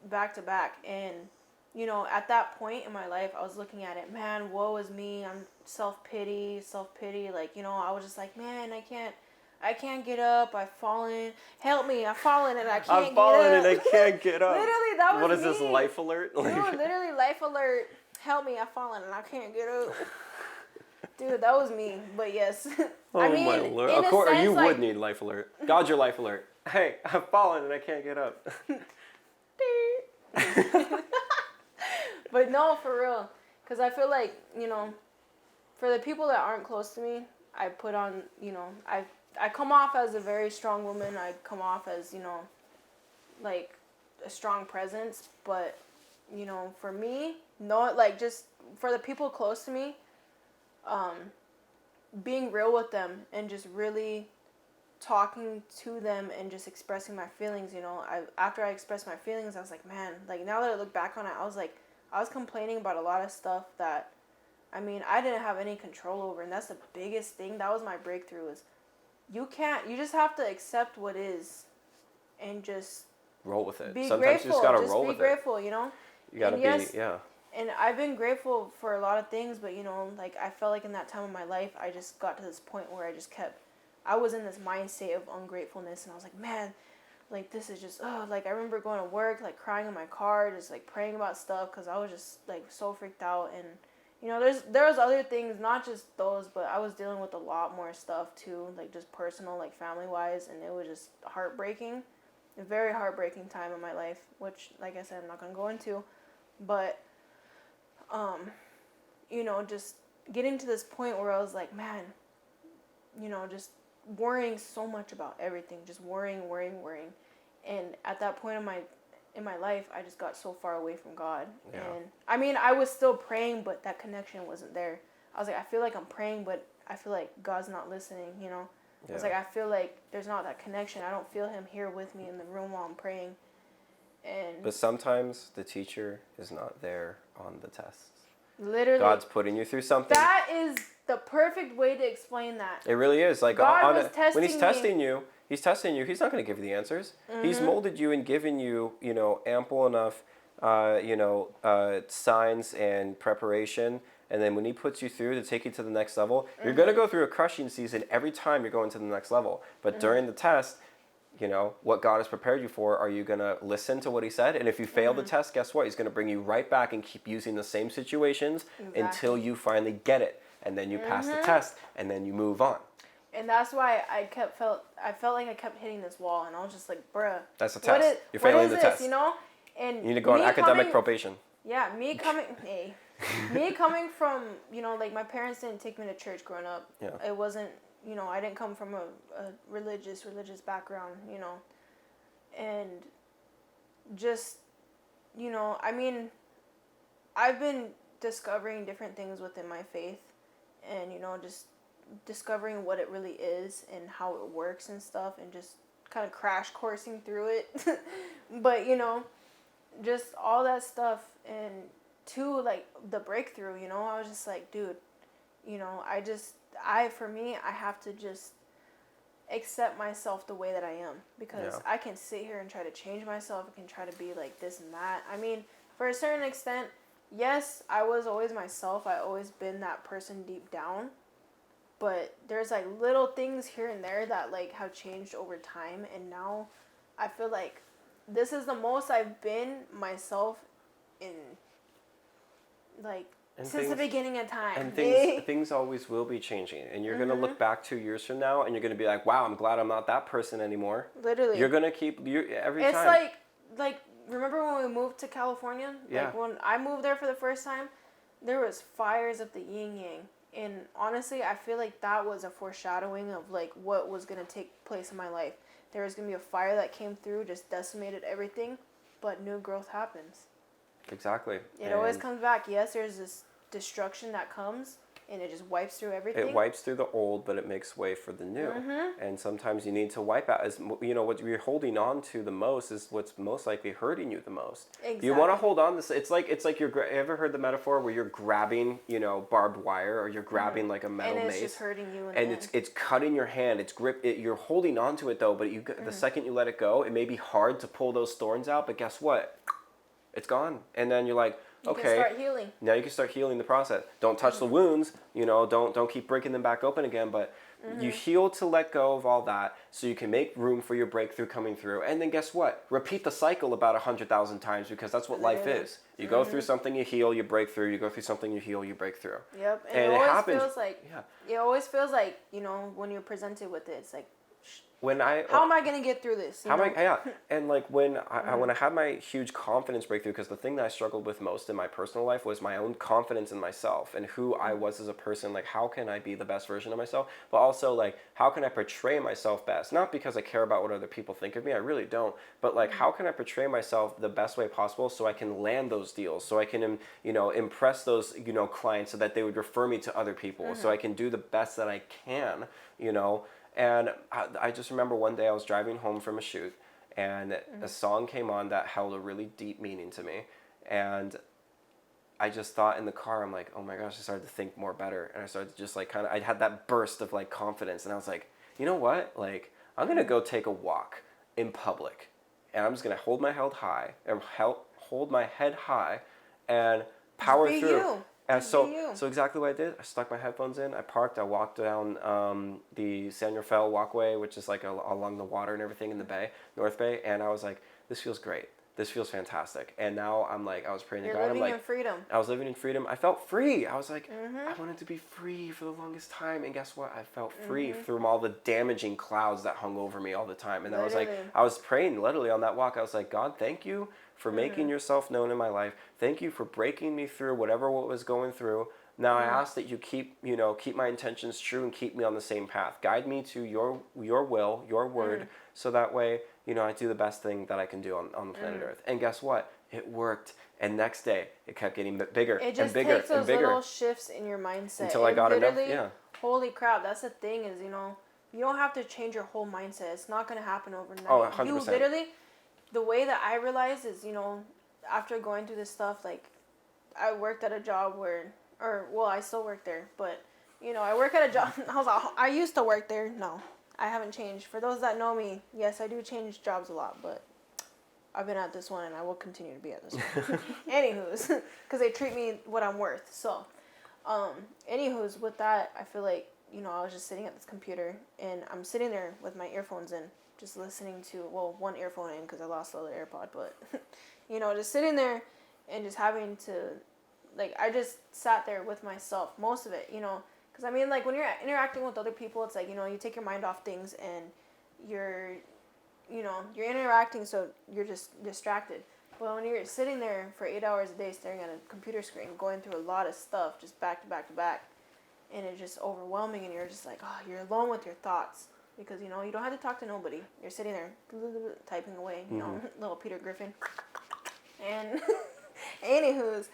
S2: back to back. And, you know, at that point in my life, I was looking at it, man, woe is me. I'm self-pity. Like, you know, I was just like, man, I can't get up. I've fallen. Help me. I've fallen and I can't get up.
S1: I've fallen and I can't get up.
S2: Literally, that was
S1: What is
S2: me.
S1: this, life alert?
S2: Dude, literally, life alert. Help me. I've fallen and I can't get up. Dude, that was me. But yes.
S1: Oh, I mean, my Lord. Of course, sense, you would need life alert. God's your life alert. Hey, I've fallen and I can't get up.
S2: But no, for real. Because I feel like, you know, for the people that aren't close to me, I put on, you know, I come off as a very strong woman. I come off as, you know, like a strong presence. But, you know, for me, no, like just for the people close to me, being real with them and just really talking to them and just expressing my feelings, you know, after I expressed my feelings, I was like, man, like now that I look back on it, I was complaining about a lot of stuff that, I mean, I didn't have any control over. And that's the biggest thing. That was my breakthrough is you just have to accept what is and just
S1: roll with it.
S2: Be
S1: Sometimes
S2: grateful.
S1: you just got to roll with it.
S2: Be grateful, you know?
S1: You got to be, yeah.
S2: And I've been grateful for a lot of things, but, you know, like I felt like in that time of my life, I just got to this point where I was in this mind state of ungratefulness. And I was like, man, like, this is just, like, I remember going to work, like, crying in my car, just, like, praying about stuff, because I was just, like, so freaked out, and, you know, there was other things, not just those, but I was dealing with a lot more stuff, too, like, just personal, like, family-wise, and it was just heartbreaking, a very heartbreaking time in my life, which, like I said, I'm not gonna go into, but just getting to this point where I was like, man, just worrying so much about everything, just worrying, and at that point in my life, I just got so far away from God. Yeah. And I mean, I was still praying, but that connection wasn't there. I was like, I feel like I'm praying, but I feel like God's not listening, Yeah. I was like, I feel like there's not that connection. I don't feel him here with me in the room while I'm praying.
S1: But sometimes the teacher is not there on the tests.
S2: Literally.
S1: God's putting you through something.
S2: That is the perfect way to explain that.
S1: It really is. Like
S2: God was testing
S1: when he's testing you, he's testing you. He's not going to give you the answers. Mm-hmm. He's molded you and given you, ample enough, signs and preparation. And then when he puts you through to take you to the next level, mm-hmm. you're going to go through a crushing season every time you're going to the next level. But mm-hmm. during the test, what God has prepared you for, are you going to listen to what he said? And if you fail the test, guess what? He's going to bring you right back and keep using the same situations until you finally get it. And then you pass the test, and then you move on.
S2: And that's why I felt like I kept hitting this wall, and I was just like, bruh.
S1: That's a test. You're failing the test.
S2: And
S1: you need to go on academic probation.
S2: Yeah, me coming from, like my parents didn't take me to church growing up. Yeah. It wasn't, I didn't come from a religious background, and just, I mean, I've been discovering different things within my faith, and, just discovering what it really is and how it works and stuff, and just kind of crash coursing through it. But, just all that stuff, and to, like, the breakthrough, I was just like, dude, for me, I have to just accept myself the way that I am, because I can sit here and try to change myself. I can try to be like this and that. I mean, for a certain extent, yes, I was always myself. I always been that person deep down, but there's like little things here and there that like have changed over time, and now I feel like this is the most I've been myself in, like, since the beginning of time.
S1: And things always will be changing. And you're going to look back 2 years from now and you're going to be like, wow, I'm glad I'm not that person anymore.
S2: Literally.
S1: You're going to keep, every
S2: it's
S1: time.
S2: It's like, remember when we moved to California?
S1: Yeah.
S2: Like when I moved there for the first time, there was fires of the yin yang. And honestly, I feel like that was a foreshadowing of like what was going to take place in my life. There was going to be a fire that came through, just decimated everything, but new growth happens.
S1: Exactly.
S2: It always comes back. Yes, there's this destruction that comes, and it just wipes through everything.
S1: It wipes through the old, but it makes way for the new. Mm-hmm. And sometimes you need to wipe out, what you're holding on to the most is what's most likely hurting you the most.
S2: Exactly.
S1: You want to hold on to, it's like you ever heard the metaphor where you're grabbing, barbed wire, or you're grabbing like a metal mace.
S2: And it's just hurting you.
S1: And it's cutting your hand. You're holding on to it though, but the second you let it go, it may be hard to pull those thorns out, but guess what? It's gone. And then you're like, okay.
S2: You can start healing.
S1: Now you can start healing the process. Don't touch the wounds, don't keep breaking them back open again, but you heal to let go of all that so you can make room for your breakthrough coming through. And then guess what? Repeat the cycle about 100,000 times, because that's what life is. You go through something, you heal, you break through. You go through something, you heal, you break through.
S2: Yep. And it always feels like, when you're presented with it, it's like, how am I going to get through this?
S1: And like when I had my huge confidence breakthrough, because the thing that I struggled with most in my personal life was my own confidence in myself and who I was as a person. Like, how can I be the best version of myself? But also, like, how can I portray myself best? Not because I care about what other people think of me. I really don't. But like, how can I portray myself the best way possible so I can land those deals, so I can, impress those, clients so that they would refer me to other people, so I can do the best that I can, And I just remember one day I was driving home from a shoot, and a song came on that held a really deep meaning to me. And I just thought in the car, I'm like, oh my gosh, I started to think more better. And I started to just like I had that burst of like confidence. And I was like, you know what? Like, I'm going to go take a walk in public. And I'm just going to hold my head high and power through.
S2: You.
S1: And so exactly what I did, I stuck my headphones in, I parked, I walked down the San Rafael walkway, which is like along the water and everything in the bay, North Bay, and I was like, this feels great. this feels fantastic. And now I'm like, I was praying to God.
S2: You're
S1: I'm
S2: living
S1: like,
S2: in freedom.
S1: I was living in freedom. I felt free. I was like, I wanted to be free for the longest time. And guess what? I felt free from all the damaging clouds that hung over me all the time. And I was like, I was praying literally on that walk. I was like, God, thank you for making yourself known in my life. Thank you for breaking me through what was going through. Now I ask that you keep my intentions true and keep me on the same path. Guide me to your will, your word, so that way, I do the best thing that I can do on the planet Earth. And guess what? It worked. And next day, it kept getting bigger and bigger and bigger.
S2: It just takes those little shifts in your mindset.
S1: Until I got enough,
S2: Holy crap, that's the thing is, you don't have to change your whole mindset. It's not going to happen overnight.
S1: Oh, 100%.
S2: You literally, the way that I realized is, after going through this stuff, like, I worked at a job I still work there, but, I work at a job. I used to work there. No, I haven't changed. For those that know me, yes, I do change jobs a lot, but I've been at this one and I will continue to be at this one. Anywho's, because they treat me what I'm worth. So, anywho's, with that, I feel like, I was just sitting at this computer and I'm sitting there with my earphones in, just listening to, one earphone in because I lost the other AirPod, but, just sitting there and just having to, like, I just sat there with myself, most of it, because, like, when you're interacting with other people, it's like, you take your mind off things and you're interacting, so you're just distracted. Well, when you're sitting there for 8 hours a day staring at a computer screen, going through a lot of stuff, just back to back to back, and it's just overwhelming, and you're just like, you're alone with your thoughts, because, you don't have to talk to nobody. You're sitting there, typing away, little Peter Griffin. And, anywho's,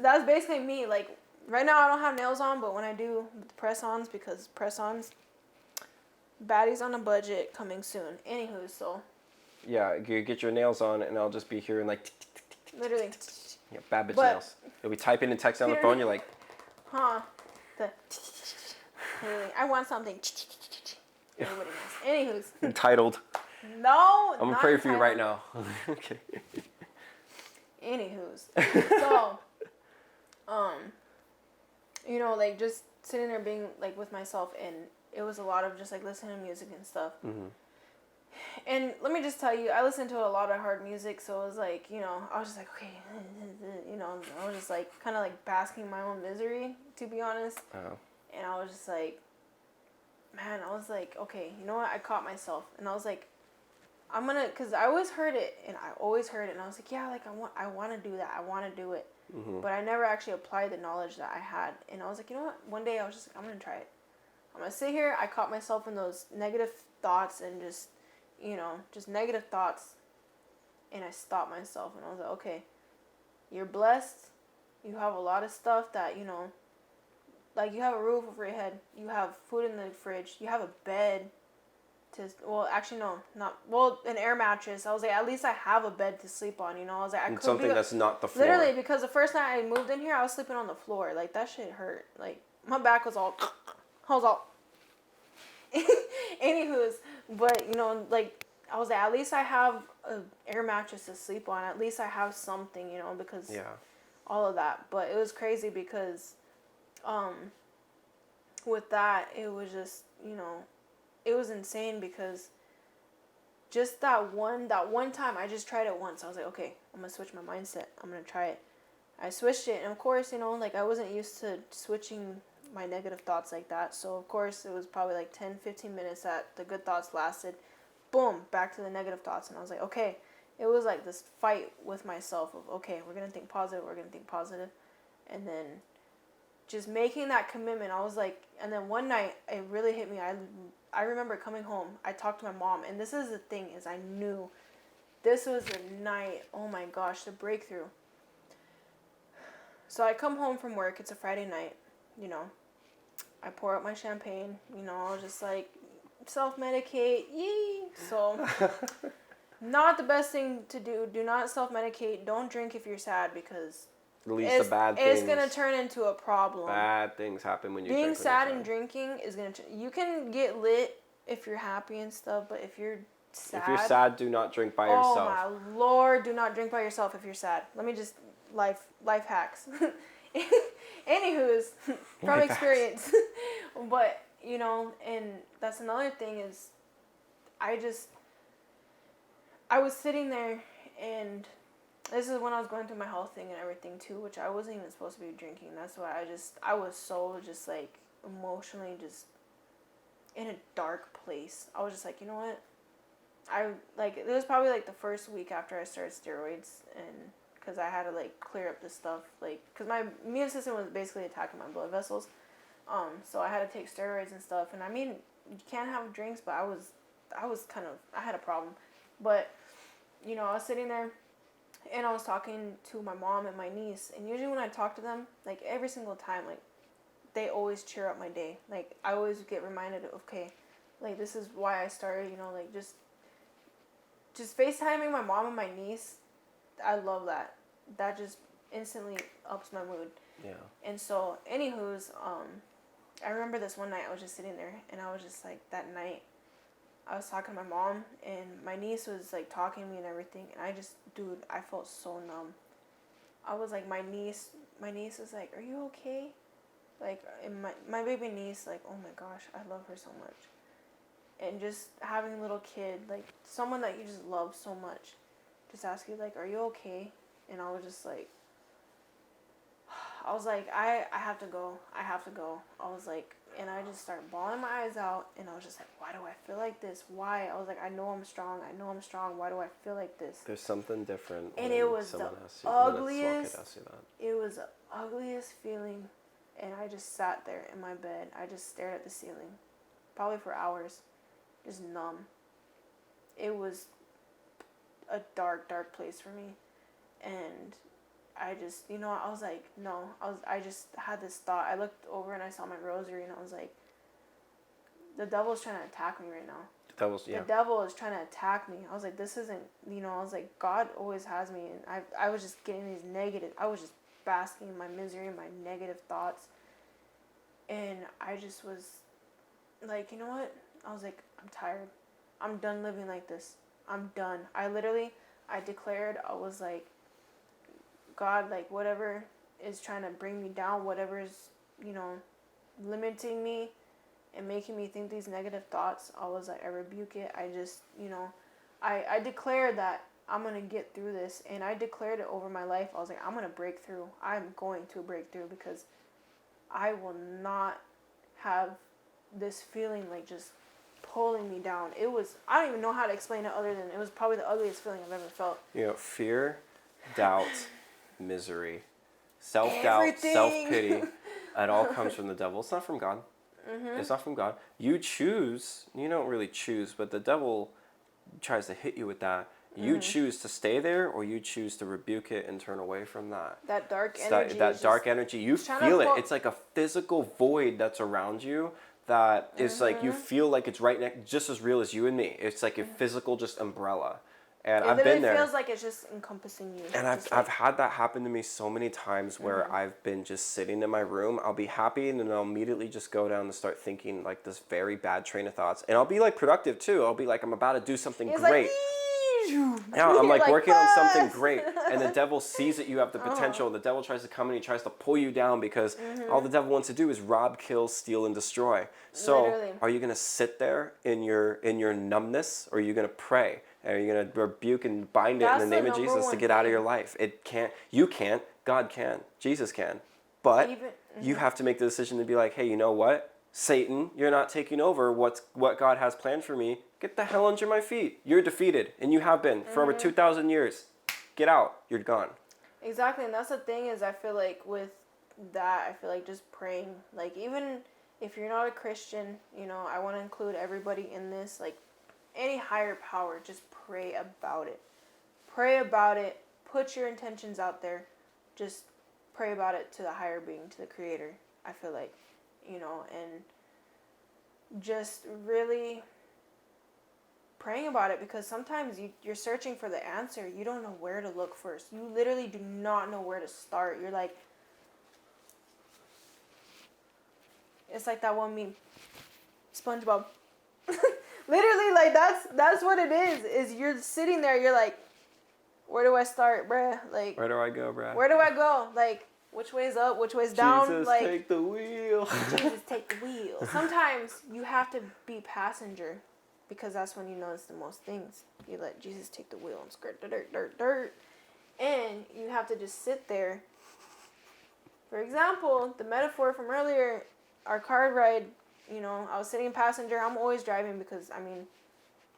S2: that's basically me. Like, right now I don't have nails on, but when I do, press-ons, because press-ons, baddies on a budget coming soon. Anywho, so.
S1: Yeah, you get your nails on, and I'll just be hearing like.
S2: Literally.
S1: Yeah, bad bitch nails. You'll be typing and texting on the phone. You're like.
S2: I want something. Everybody knows. Anywho's.
S1: Entitled.
S2: No.
S1: I'm gonna pray for you right now. Okay.
S2: Anywho's. So. Like just sitting there being like with myself, and it was a lot of just like listening to music and stuff. And let me just tell you, I listened to a lot of hard music, so it was like, I was just like, okay, I was just like kind of like basking in my own misery, to be honest.
S1: Oh. And
S2: I was just like, man, I was like, okay, you know what? I caught myself, and I was like, because I always heard it, and I was like, yeah, like I want to do that, I want to do it. But I never actually applied the knowledge that I had. And I was like, you know what? One day I was just like, I'm going to try it. I'm going to sit here. I caught myself in those negative thoughts and just, just negative thoughts. And I stopped myself. And I was like, okay, you're blessed. You have a lot of stuff that, like you have a roof over your head. You have food in the fridge. You have a bed. An air mattress. I was like, at least I have a bed to sleep on, I was like, I could
S1: something that's not the floor.
S2: Literally, because the first night I moved in here, I was sleeping on the floor. Like, that shit hurt. Like, my back was all, anywho's, but, like, I was like, at least I have an air mattress to sleep on. At least I have something, because all of that. But it was crazy because, with that, it was just, it was insane because just that one time, I just tried it once. I was like, okay, I'm going to switch my mindset. I'm going to try it. I switched it. And of course, like I wasn't used to switching my negative thoughts like that. So of course, it was probably like 10, 15 minutes that the good thoughts lasted. Boom, back to the negative thoughts. And I was like, okay, it was like this fight with myself of, okay, we're going to think positive. We're going to think positive. And then just making that commitment, I was like, and then one night it really hit me. I remember coming home, I talked to my mom, and this is the thing, is I knew this was the night, oh my gosh, the breakthrough. So I come home from work, it's a Friday night, I pour out my champagne, I was just like, self-medicate, yee. So, not the best thing to do. Do not self-medicate. Don't drink if you're sad, because
S1: release the bad things.
S2: It's going to turn into a problem.
S1: Bad things happen when you drink.
S2: Being sad and drinking is going to... You can get lit if you're happy and stuff, but if you're sad...
S1: If you're sad, do not drink by yourself.
S2: Oh my Lord, do not drink by yourself if you're sad. Let me just... Life hacks. Anywho's, from experience. But, and that's another thing is... I was sitting there And this is when I was going through my health thing and everything too, which I wasn't even supposed to be drinking. That's why I was so just like emotionally just in a dark place. I was just like, you know what? It was probably like the first week after I started steroids, and because I had to like clear up this stuff, like, because my immune system was basically attacking my blood vessels. So I had to take steroids and stuff, and I mean, you can't have drinks, but I had a problem. But, you know, I was sitting there, and I was talking to my mom and my niece, and usually when I talk to them, like, every single time, like, they always cheer up my day. Like, I always get reminded of, okay, like, this is why I started, you know, like, just FaceTiming my mom and my niece, I love that. That just instantly ups my mood.
S1: Yeah.
S2: And so, anywho's, I remember this one night I was just sitting there, and I was just like, that night, I was talking to my mom, and my niece was like talking to me and everything, and I felt so numb. I was like, my niece was like, are you okay? Like, and my baby niece, like, oh my gosh, I love her so much. And just having a little kid, like, someone that you just love so much, just ask you, like, are you okay? And I was just like, I have to go. I was like, and I just started bawling my eyes out, and I was just like, why do I feel like this? Why? I was like, I know I'm strong. Why do I feel like this?
S1: There's something different.
S2: And it was the ugliest. It was the ugliest feeling, and I just sat there in my bed. I just stared at the ceiling, probably for hours, just numb. It was a dark, dark place for me, and I just, you know, I was like, no. I just had this thought. I looked over and I saw my rosary, and I was like, the devil's trying to attack me right now. The devil is trying to attack me. I was like, this isn't, you know, I was like, God always has me. And I was just getting these I was just basking in my misery and my negative thoughts. And I just was like, you know what? I was like, I'm tired. I'm done living like this. I'm done. I declared, I was like, God, like, whatever is trying to bring me down, whatever is, you know, limiting me and making me think these negative thoughts, I was like, I rebuke it. I just, you know, I declared that I'm going to get through this, and I declared it over my life. I was like, I'm going to break through. I'm going to break through, because I will not have this feeling like just pulling me down. It was, I don't even know how to explain it other than it was probably the ugliest feeling I've ever felt.
S1: You know, fear, doubt, misery, self-doubt, self-pity, it all comes from the devil. It's not from God. Mm-hmm. It's not from God. You don't really choose, but the devil tries to hit you with that. You choose to stay there, or you choose to rebuke it and turn away from that.
S2: That dark energy.
S1: That dark energy. You feel it. It's like a physical void that's around you that is like, you feel like it's right next, just as real as you and me. It's like a physical just umbrella. And I've been there.
S2: It feels like it's just encompassing you.
S1: And I've had that happen to me so many times where I've been just sitting in my room. I'll be happy, and then I'll immediately just go down and start thinking like this very bad train of thoughts. And I'll be like productive too. I'll be like, I'm about to do something great.
S2: Like,
S1: yeah, I'm like working on something great, and the devil sees that you have the potential. The devil tries to come and he tries to pull you down, because all the devil wants to do is rob, kill, steal, and destroy. So literally. Are you gonna sit there in your numbness, or are you gonna pray? Are you gonna rebuke and bind it in the name of Jesus to get out of your life? It can't. You can't. God can. Jesus can. But you have to make the decision to be like, hey, you know what? Satan, you're not taking over what God has planned for me. Get the hell under my feet. You're defeated, and you have been for over 2,000 years. Get out. You're gone.
S2: Exactly, and that's the thing is, I feel like with that, I feel like just praying. Like, even if you're not a Christian, you know, I want to include everybody in this. Like, any higher power, just pray about it. Pray about it. Put your intentions out there. Just pray about it to the higher being, to the Creator, I feel like. You know, and just really praying about it, because sometimes you're searching for the answer. You don't know where to look first. You literally do not know where to start. You're like, it's like that one meme, SpongeBob. Literally, like, that's what it is you're sitting there, you're like, where do I start, bruh? Like,
S1: where do I go, bruh?
S2: Where do I go? Like, which way's up, which way's down?
S1: Jesus,
S2: like,
S1: take the wheel.
S2: Jesus, take the wheel. Sometimes you have to be passenger. because that's when you notice the most things. You let Jesus take the wheel and skirt the dirt. And you have to just sit there. For example, the metaphor from earlier, our car ride, I was sitting in passenger. I'm always driving because,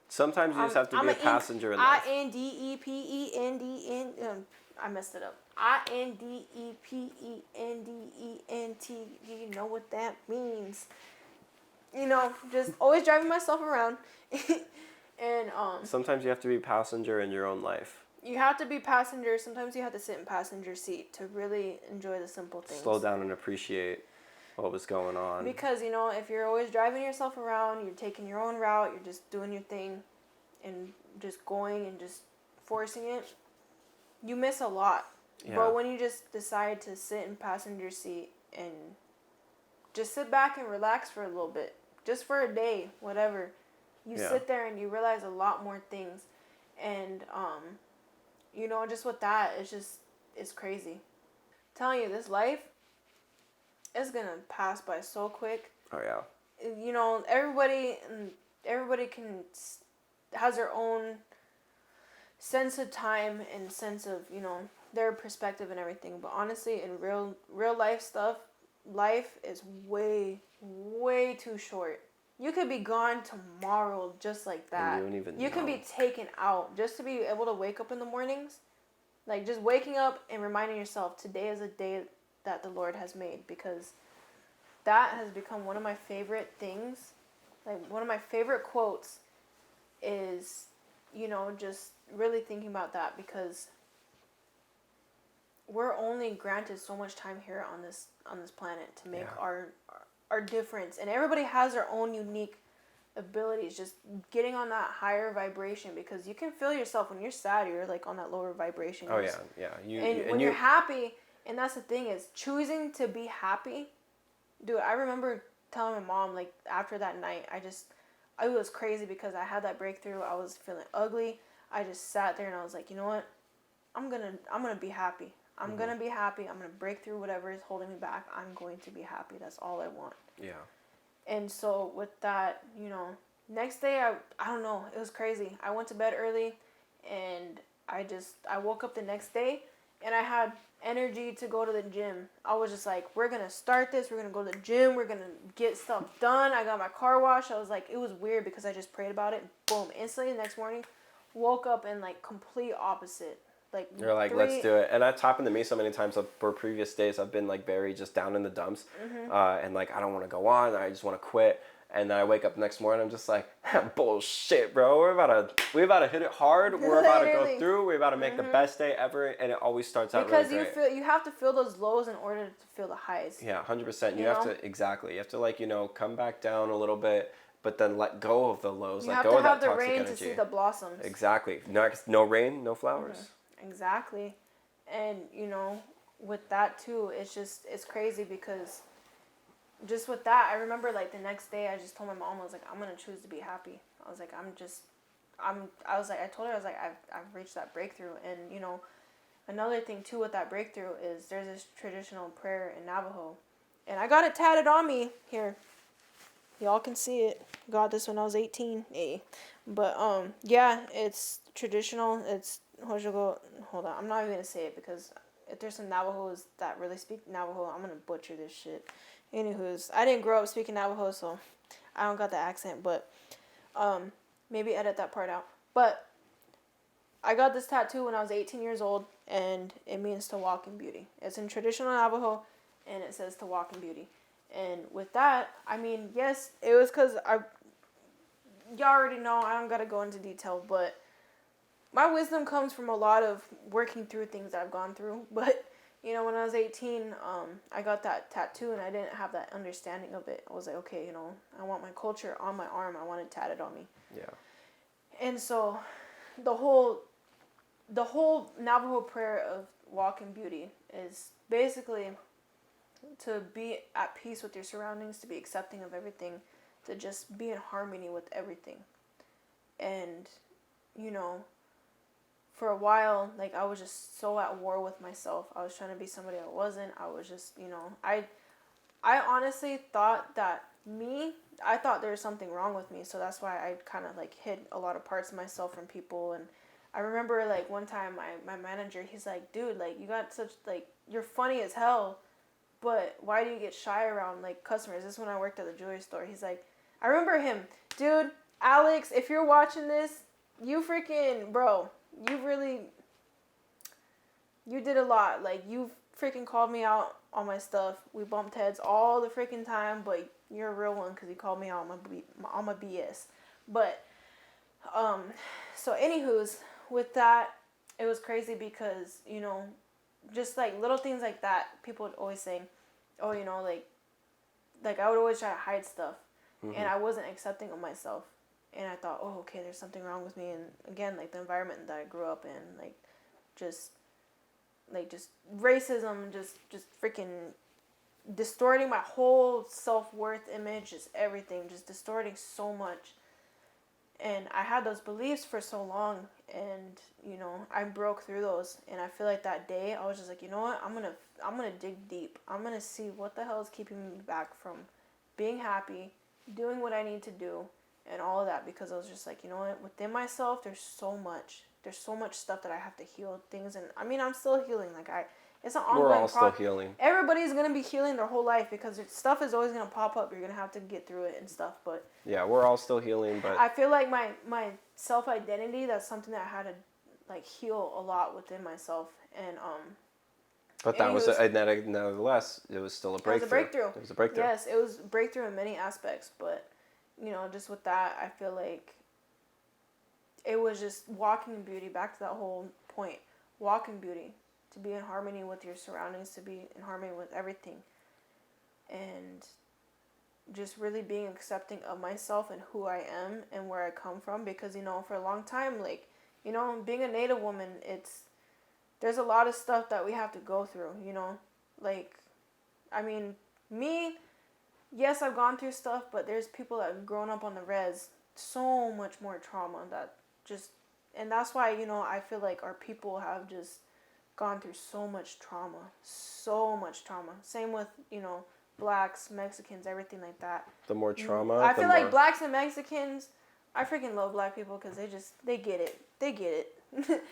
S1: sometimes you just have to be a passenger in life.
S2: Independent. I messed it up. Independent. Do you know what that means? Just always driving myself around. And
S1: sometimes you have to be passenger in your own life.
S2: You have to be passenger. Sometimes you have to sit in passenger seat to really enjoy the simple things.
S1: Slow down and appreciate what was going on.
S2: Because, if you're always driving yourself around, you're taking your own route, you're just doing your thing and just going and just forcing it, you miss a lot. Yeah. But when you just decide to sit in passenger seat and just sit back and relax for a little bit, just for a day, whatever, you sit there and you realize a lot more things. And, just with that, it's crazy. I'm telling you, this life is going to pass by so quick.
S1: Oh, yeah.
S2: Everybody has their own sense of time and sense of, their perspective and everything. But honestly, in real life stuff, life is way, way too short. You could be gone tomorrow just like that.
S1: And you don't even know.
S2: You can be taken out just to be able to wake up in the mornings. Like, just waking up and reminding yourself, today is a day that the Lord has made. Because that has become one of my favorite things. Like, one of my favorite quotes is, just really thinking about that. Because we're only granted so much time here on this planet to make our difference. And everybody has their own unique abilities, just getting on that higher vibration, because you can feel yourself when you're sad, you're like on that lower vibration.
S1: Oh, yeah.
S2: When you're happy, and that's the thing, is choosing to be happy. Dude, I remember telling my mom, like, after that night, it was crazy because I had that breakthrough. I was feeling ugly. I just sat there and I was like, you know what? I'm gonna be happy. I'm gonna be happy. I'm gonna break through whatever is holding me back. I'm going to be happy. That's all I want.
S1: Yeah.
S2: And so with that, next day, I don't know. It was crazy. I went to bed early, and I woke up the next day, and I had energy to go to the gym. I was just like, we're going to start this. We're going to go to the gym. We're going to get stuff done. I got my car washed. I was like, it was weird because I just prayed about it. Boom. Instantly the next morning, woke up in like complete opposite. Like,
S1: you're like, let's do it. And that's happened to me so many times for previous days. I've been like very just down in the dumps. And like, I don't want to go on. I just want to quit. And then I wake up the next morning, I'm just like, bullshit, bro. We're about to hit it hard. We're about to go through. We're about to make the best day ever. And it always starts out really great.
S2: Because you have to feel those lows in order to feel the highs.
S1: Yeah, 100%. You have to, exactly. You have to like, come back down a little bit, but then let go of the lows. Let go of that toxic energy. You have to have the rain to see
S2: the blossoms.
S1: Exactly. No rain, no flowers.
S2: Exactly. And, with that too, it's crazy because just with that, I remember like the next day I just told my mom, I was like, I'm going to choose to be happy. I was like, I told her, I was like, I've reached that breakthrough. And, another thing too with that breakthrough is there's this traditional prayer in Navajo. And I got it tatted on me here. Y'all can see it. Got this when I was 18. Hey. But, yeah, it's traditional. It's, hold on. I'm not even going to say it because if there's some Navajos that really speak Navajo, I'm going to butcher this shit. Anywho's, I didn't grow up speaking Navajo, so I don't got the accent, but, maybe edit that part out. But I got this tattoo when I was 18 years old, and it means to walk in beauty. It's in traditional Navajo, and it says to walk in beauty. And with that, yes, it was because y'all already know, I don't got to go into detail, but my wisdom comes from a lot of working through things that I've gone through. But, when I was 18, I got that tattoo, and I didn't have that understanding of it. I was like, okay, I want my culture on my arm. I want it tatted on me.
S1: Yeah. And
S2: so the whole Navajo prayer of walk in beauty is basically to be at peace with your surroundings, to be accepting of everything, to just be in harmony with everything. And, for a while, like, I was just so at war with myself. I was trying to be somebody I wasn't. I was just, I honestly thought that me, I thought there was something wrong with me, so that's why I kind of like hid a lot of parts of myself from people. And I remember like one time my manager, he's like, dude, like you got such like, you're funny as hell, but why do you get shy around like customers? This is when I worked at the jewelry store. He's like, I remember him, dude, Alex, if you're watching this, you freaking, bro, you did a lot. Like, you freaking called me out on my stuff. We bumped heads all the freaking time, but you're a real one because you called me out on my BS. But, so anywho's, with that, it was crazy because, you know, just like little things like that, people would always say, oh, you know, like I would always try to hide stuff. Mm-hmm. And I wasn't accepting of myself. And I thought, oh, okay, there's something wrong with me. And again, like the environment that I grew up in, like just racism, just freaking distorting my whole self-worth image, just everything, just distorting so much. And I had those beliefs for so long, and you know, I broke through those. And I feel like that day I was just like, you know what, I'm gonna dig deep. I'm gonna see what the hell is keeping me back from being happy, doing what I need to do, and all of that, because I was just like, you know what, within myself there's so much stuff that I have to heal things. And I mean, I'm still healing. Like it's an ongoing.
S1: We're all still healing.
S2: Everybody's gonna be healing their whole life because stuff is always gonna pop up. You're gonna have to get through it and stuff. But
S1: yeah, we're all still healing. But
S2: I feel like my self identity, that's something that I had to like heal a lot within myself. And
S1: But that was nevertheless, it was still a breakthrough. It was a breakthrough.
S2: Yes, it was a breakthrough in many aspects. But you know, just with that, I feel like it was just walking in beauty. Back to that whole point, walking beauty, to be in harmony with your surroundings, to be in harmony with everything, and just really being accepting of myself and who I am and where I come from. Because you know, for a long time, like, you know, being a Native woman, there's a lot of stuff that we have to go through. You know, like, I mean, me, yes, I've gone through stuff, but there's people that have grown up on the res, so much more trauma that just, and that's why, you know, I feel like our people have just gone through so much trauma. Same with, you know, blacks, Mexicans, everything like that.
S1: The more trauma,
S2: I feel like blacks and Mexicans, I freaking love black people because they get it.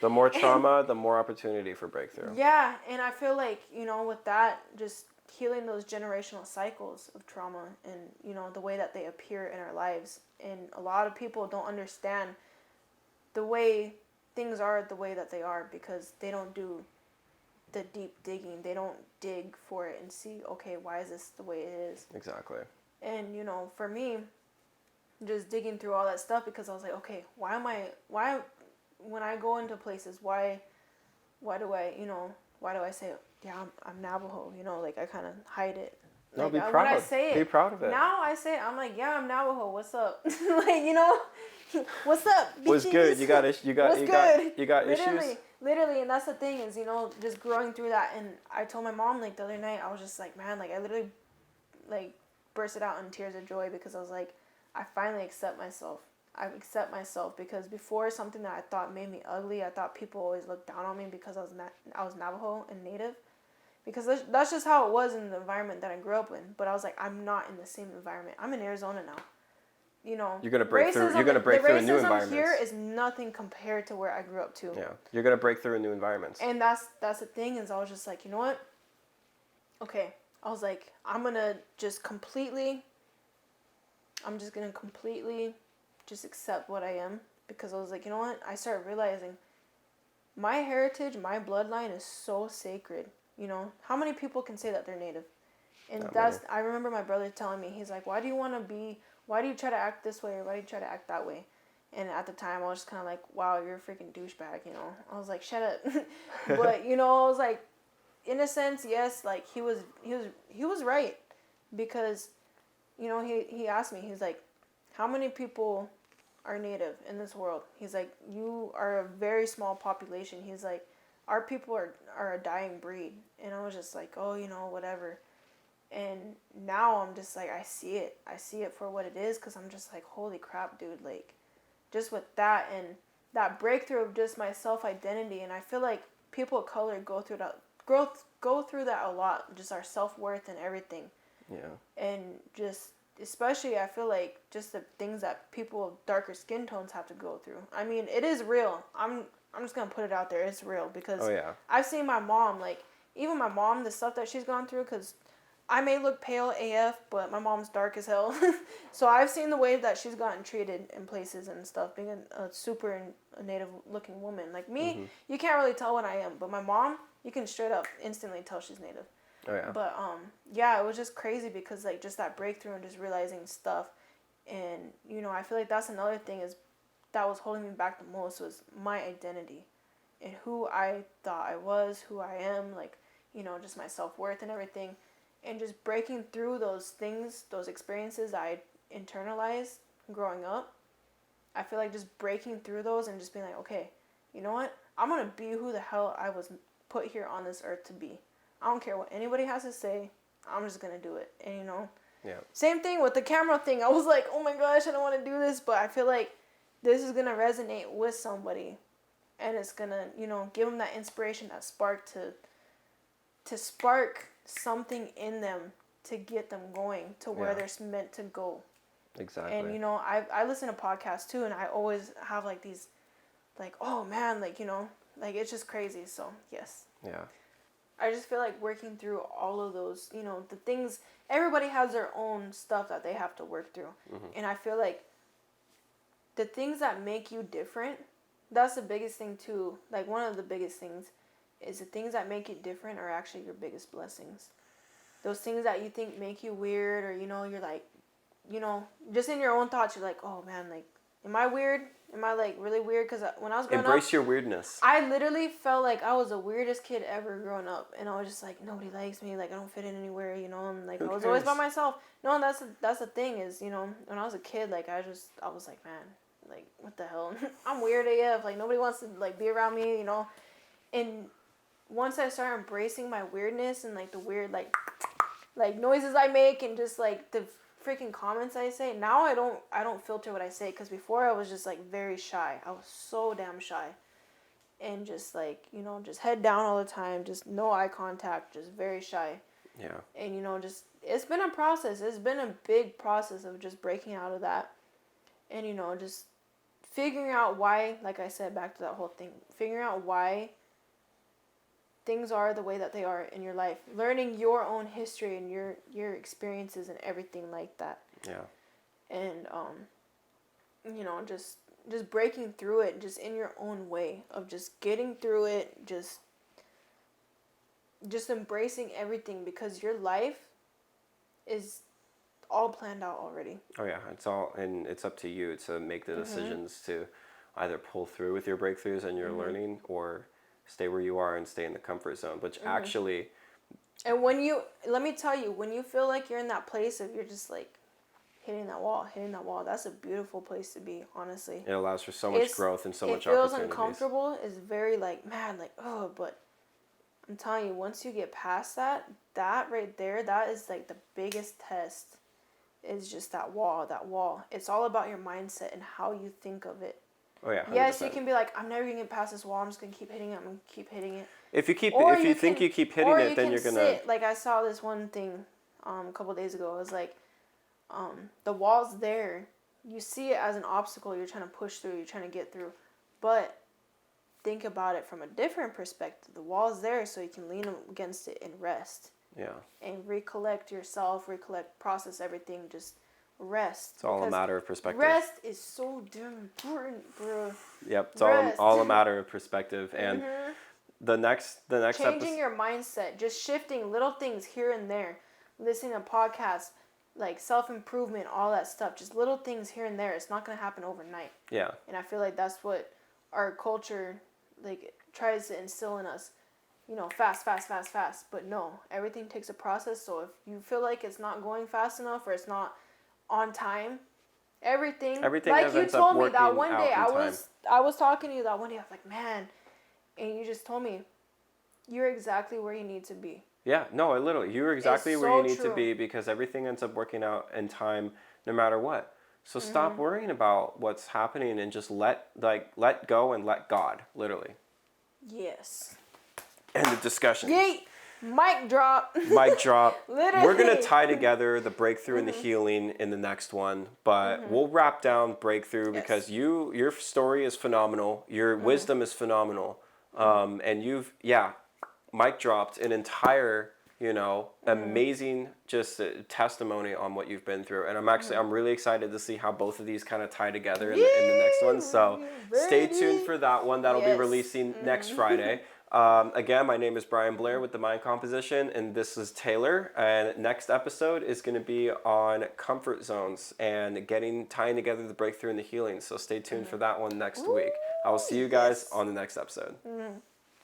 S1: The more trauma, the more opportunity for breakthrough.
S2: Yeah, and I feel like, you know, with that, just healing those generational cycles of trauma and, you know, the way that they appear in our lives. And a lot of people don't understand the way things are the way that they are because they don't do the deep digging. They don't dig for it and see, okay, why is this the way it is?
S1: Exactly.
S2: And, you know, for me, just digging through all that stuff, because I was like, okay, why when I go into places, why do I say, yeah, I'm Navajo, you know, like I kind of hide it.
S1: No,
S2: like,
S1: be proud.
S2: When I say it,
S1: be proud of it.
S2: Now I say it, I'm like, yeah, I'm Navajo. What's up? Like, you know, what's up?
S1: What's good? You got issues.
S2: Literally, and that's the thing is, you know, just growing through that. And I told my mom like the other night, I was just like, man, like I literally like bursted out in tears of joy because I was like, I finally accept myself. I accept myself because before, something that I thought made me ugly, I thought people always looked down on me because I was Navajo and Native. Because that's just how it was in the environment that I grew up in. But I was like, I'm not in the same environment. I'm in Arizona now. You know,
S1: you're gonna break through. You're gonna break through a new environment.
S2: Here is nothing compared to where I grew up to.
S1: Yeah, you're gonna break through a new environment.
S2: And that's the thing is, I was just like, you know what? Okay, I was like, I'm just gonna completely just accept what I am, because I was like, you know what? I started realizing my heritage, my bloodline is so sacred. You know, how many people can say that they're Native? And I remember my brother telling me, he's like, why do you try to act this way, or why do you try to act that way? And at the time, I was just kind of like, wow, you're a freaking douchebag, you know? I was like, shut up. But, you know, I was like, in a sense, yes, like, he was right. Because, you know, he asked me, he's like, how many people are Native in this world? He's like, you are a very small population. He's like, our people are a dying breed. And I was just like, oh, you know, whatever. And now I'm just like, I see it for what it is, because I'm just like, holy crap, dude, like, just with that and that breakthrough of just my self-identity. And I feel like people of color go through that a lot, just our self-worth and everything.
S1: Yeah.
S2: And just especially I feel like just the things that people with darker skin tones have to go through. I mean, it is real. I'm just gonna put it out there. It's real because I've seen my mom, like even my mom, the stuff that she's gone through. Because I may look pale AF, but my mom's dark as hell. So I've seen the way that she's gotten treated in places and stuff, being a super native looking woman. Like me, you can't really tell what I am, but my mom, you can straight up instantly tell she's native.
S1: Oh yeah.
S2: But yeah, it was just crazy because like just that breakthrough and just realizing stuff, and you know I feel like that's another thing is that was holding me back the most was my identity, and who I thought I was, who I am, like you know just my self-worth and everything. And just breaking through those things, those experiences I internalized growing up, I feel like just breaking through those and just being like, okay, you know what? I'm going to be who the hell I was put here on this earth to be. I don't care what anybody has to say. I'm just going to do it. And, you know, same thing with the camera thing. I was like, oh my gosh, I don't want to do this. But I feel like this is going to resonate with somebody. And it's going to, you know, give them that inspiration, that spark to spark something in them to get them going to where they're meant to go.
S1: Exactly.
S2: And you know, I listen to podcasts too, and I always have like these, like, oh man, like you know, like it's just crazy. So yes.
S1: Yeah.
S2: I just feel like working through all of those, you know, the things. Everybody has their own stuff that they have to work through, and I feel like the things that make you different. That's the biggest thing too. Like one of the biggest things is the things that make you different are actually your biggest blessings. Those things that you think make you weird, or you know, you're like, you know, just in your own thoughts, you're like, oh man, like, am I weird? Am I like really weird? Because when I was growing
S1: Embrace your weirdness.
S2: I literally felt like I was the weirdest kid ever growing up, and I was just like, nobody likes me, like I don't fit in anywhere, you know, and like I was always by myself. No, and that's the thing is, you know, when I was a kid, like I was like, man, like what the hell, I'm weird AF, like nobody wants to like be around me, you know, and once I started embracing my weirdness and like the weird like noises I make and just like the freaking comments I say, now I don't filter what I say, because before I was just like very shy. I was so damn shy, and just like, you know, just head down all the time, just no eye contact, just very shy.
S1: Yeah.
S2: And you know, just it's been a process. It's been a big process of just breaking out of that, and you know, just figuring out why, like I said, back to that whole thing, figuring out why things are the way that they are in your life, learning your own history and your experiences and everything like that.
S1: Yeah.
S2: And you know, just breaking through it, just in your own way of just getting through it, just embracing everything, because your life is all planned out already.
S1: Oh yeah, it's all, and it's up to you to make the decisions to either pull through with your breakthroughs and your learning, or stay where you are and stay in the comfort zone, which actually...
S2: And let me tell you, when you feel like you're in that place of you're just like hitting that wall, that's a beautiful place to be, honestly.
S1: It allows for so much growth and so much
S2: It
S1: opportunities.
S2: feels uncomfortable. It's very like, man, like, oh, but I'm telling you, once you get past that right there, that is like the biggest test, is just that wall. It's all about your mindset and how you think of it.
S1: Oh yeah. 100%.
S2: Yes, you can be like, I'm never gonna get past this wall. I'm just gonna keep hitting it. I'm gonna keep hitting it.
S1: If you think you keep hitting it, then you're gonna
S2: sit. Like I saw this one thing, a couple days ago. It was like, the wall's there. You see it as an obstacle. You're trying to push through. You're trying to get through, but think about it from a different perspective. The wall's there so you can lean against it and rest.
S1: Yeah. And
S2: recollect yourself. Process everything. Just rest.
S1: It's all a matter of perspective.
S2: Rest is so damn important, bro.
S1: Yep, it's all a matter of perspective. And the next
S2: changing your mindset, just shifting little things here and there, listening to podcasts, like self-improvement, all that stuff, just little things here and there. It's not going to happen overnight. Yeah. And I feel like that's what our culture like tries to instill in us. You know, fast. But no, everything takes a process. So if you feel like it's not going fast enough or it's not on time, everything like you told me that one day, I was talking to you that one day, I was like, man, and you just told me you're exactly where you need to be.
S1: Yeah, no, you're exactly where you need to be, because everything ends up working out in time no matter what. So stop worrying about what's happening and just let go and let God, literally.
S2: Yes.
S1: End of discussion.
S2: Yay! Mic drop.
S1: Mic drop.
S2: Literally.
S1: We're going to tie together the breakthrough and the healing in the next one, but we'll wrap down breakthrough because your story is phenomenal. Your wisdom is phenomenal. And you've, mic dropped an entire, amazing just testimony on what you've been through. And I'm really excited to see how both of these kind of tie together in the next one. So stay tuned for that one. That'll be releasing next Friday. Again, my name is Bryan Blair with The Mind Composition, and this is Taylor. And next episode is going to be on comfort zones and tying together the breakthrough and the healing. So stay tuned for that one next week. I will see you guys on the next episode.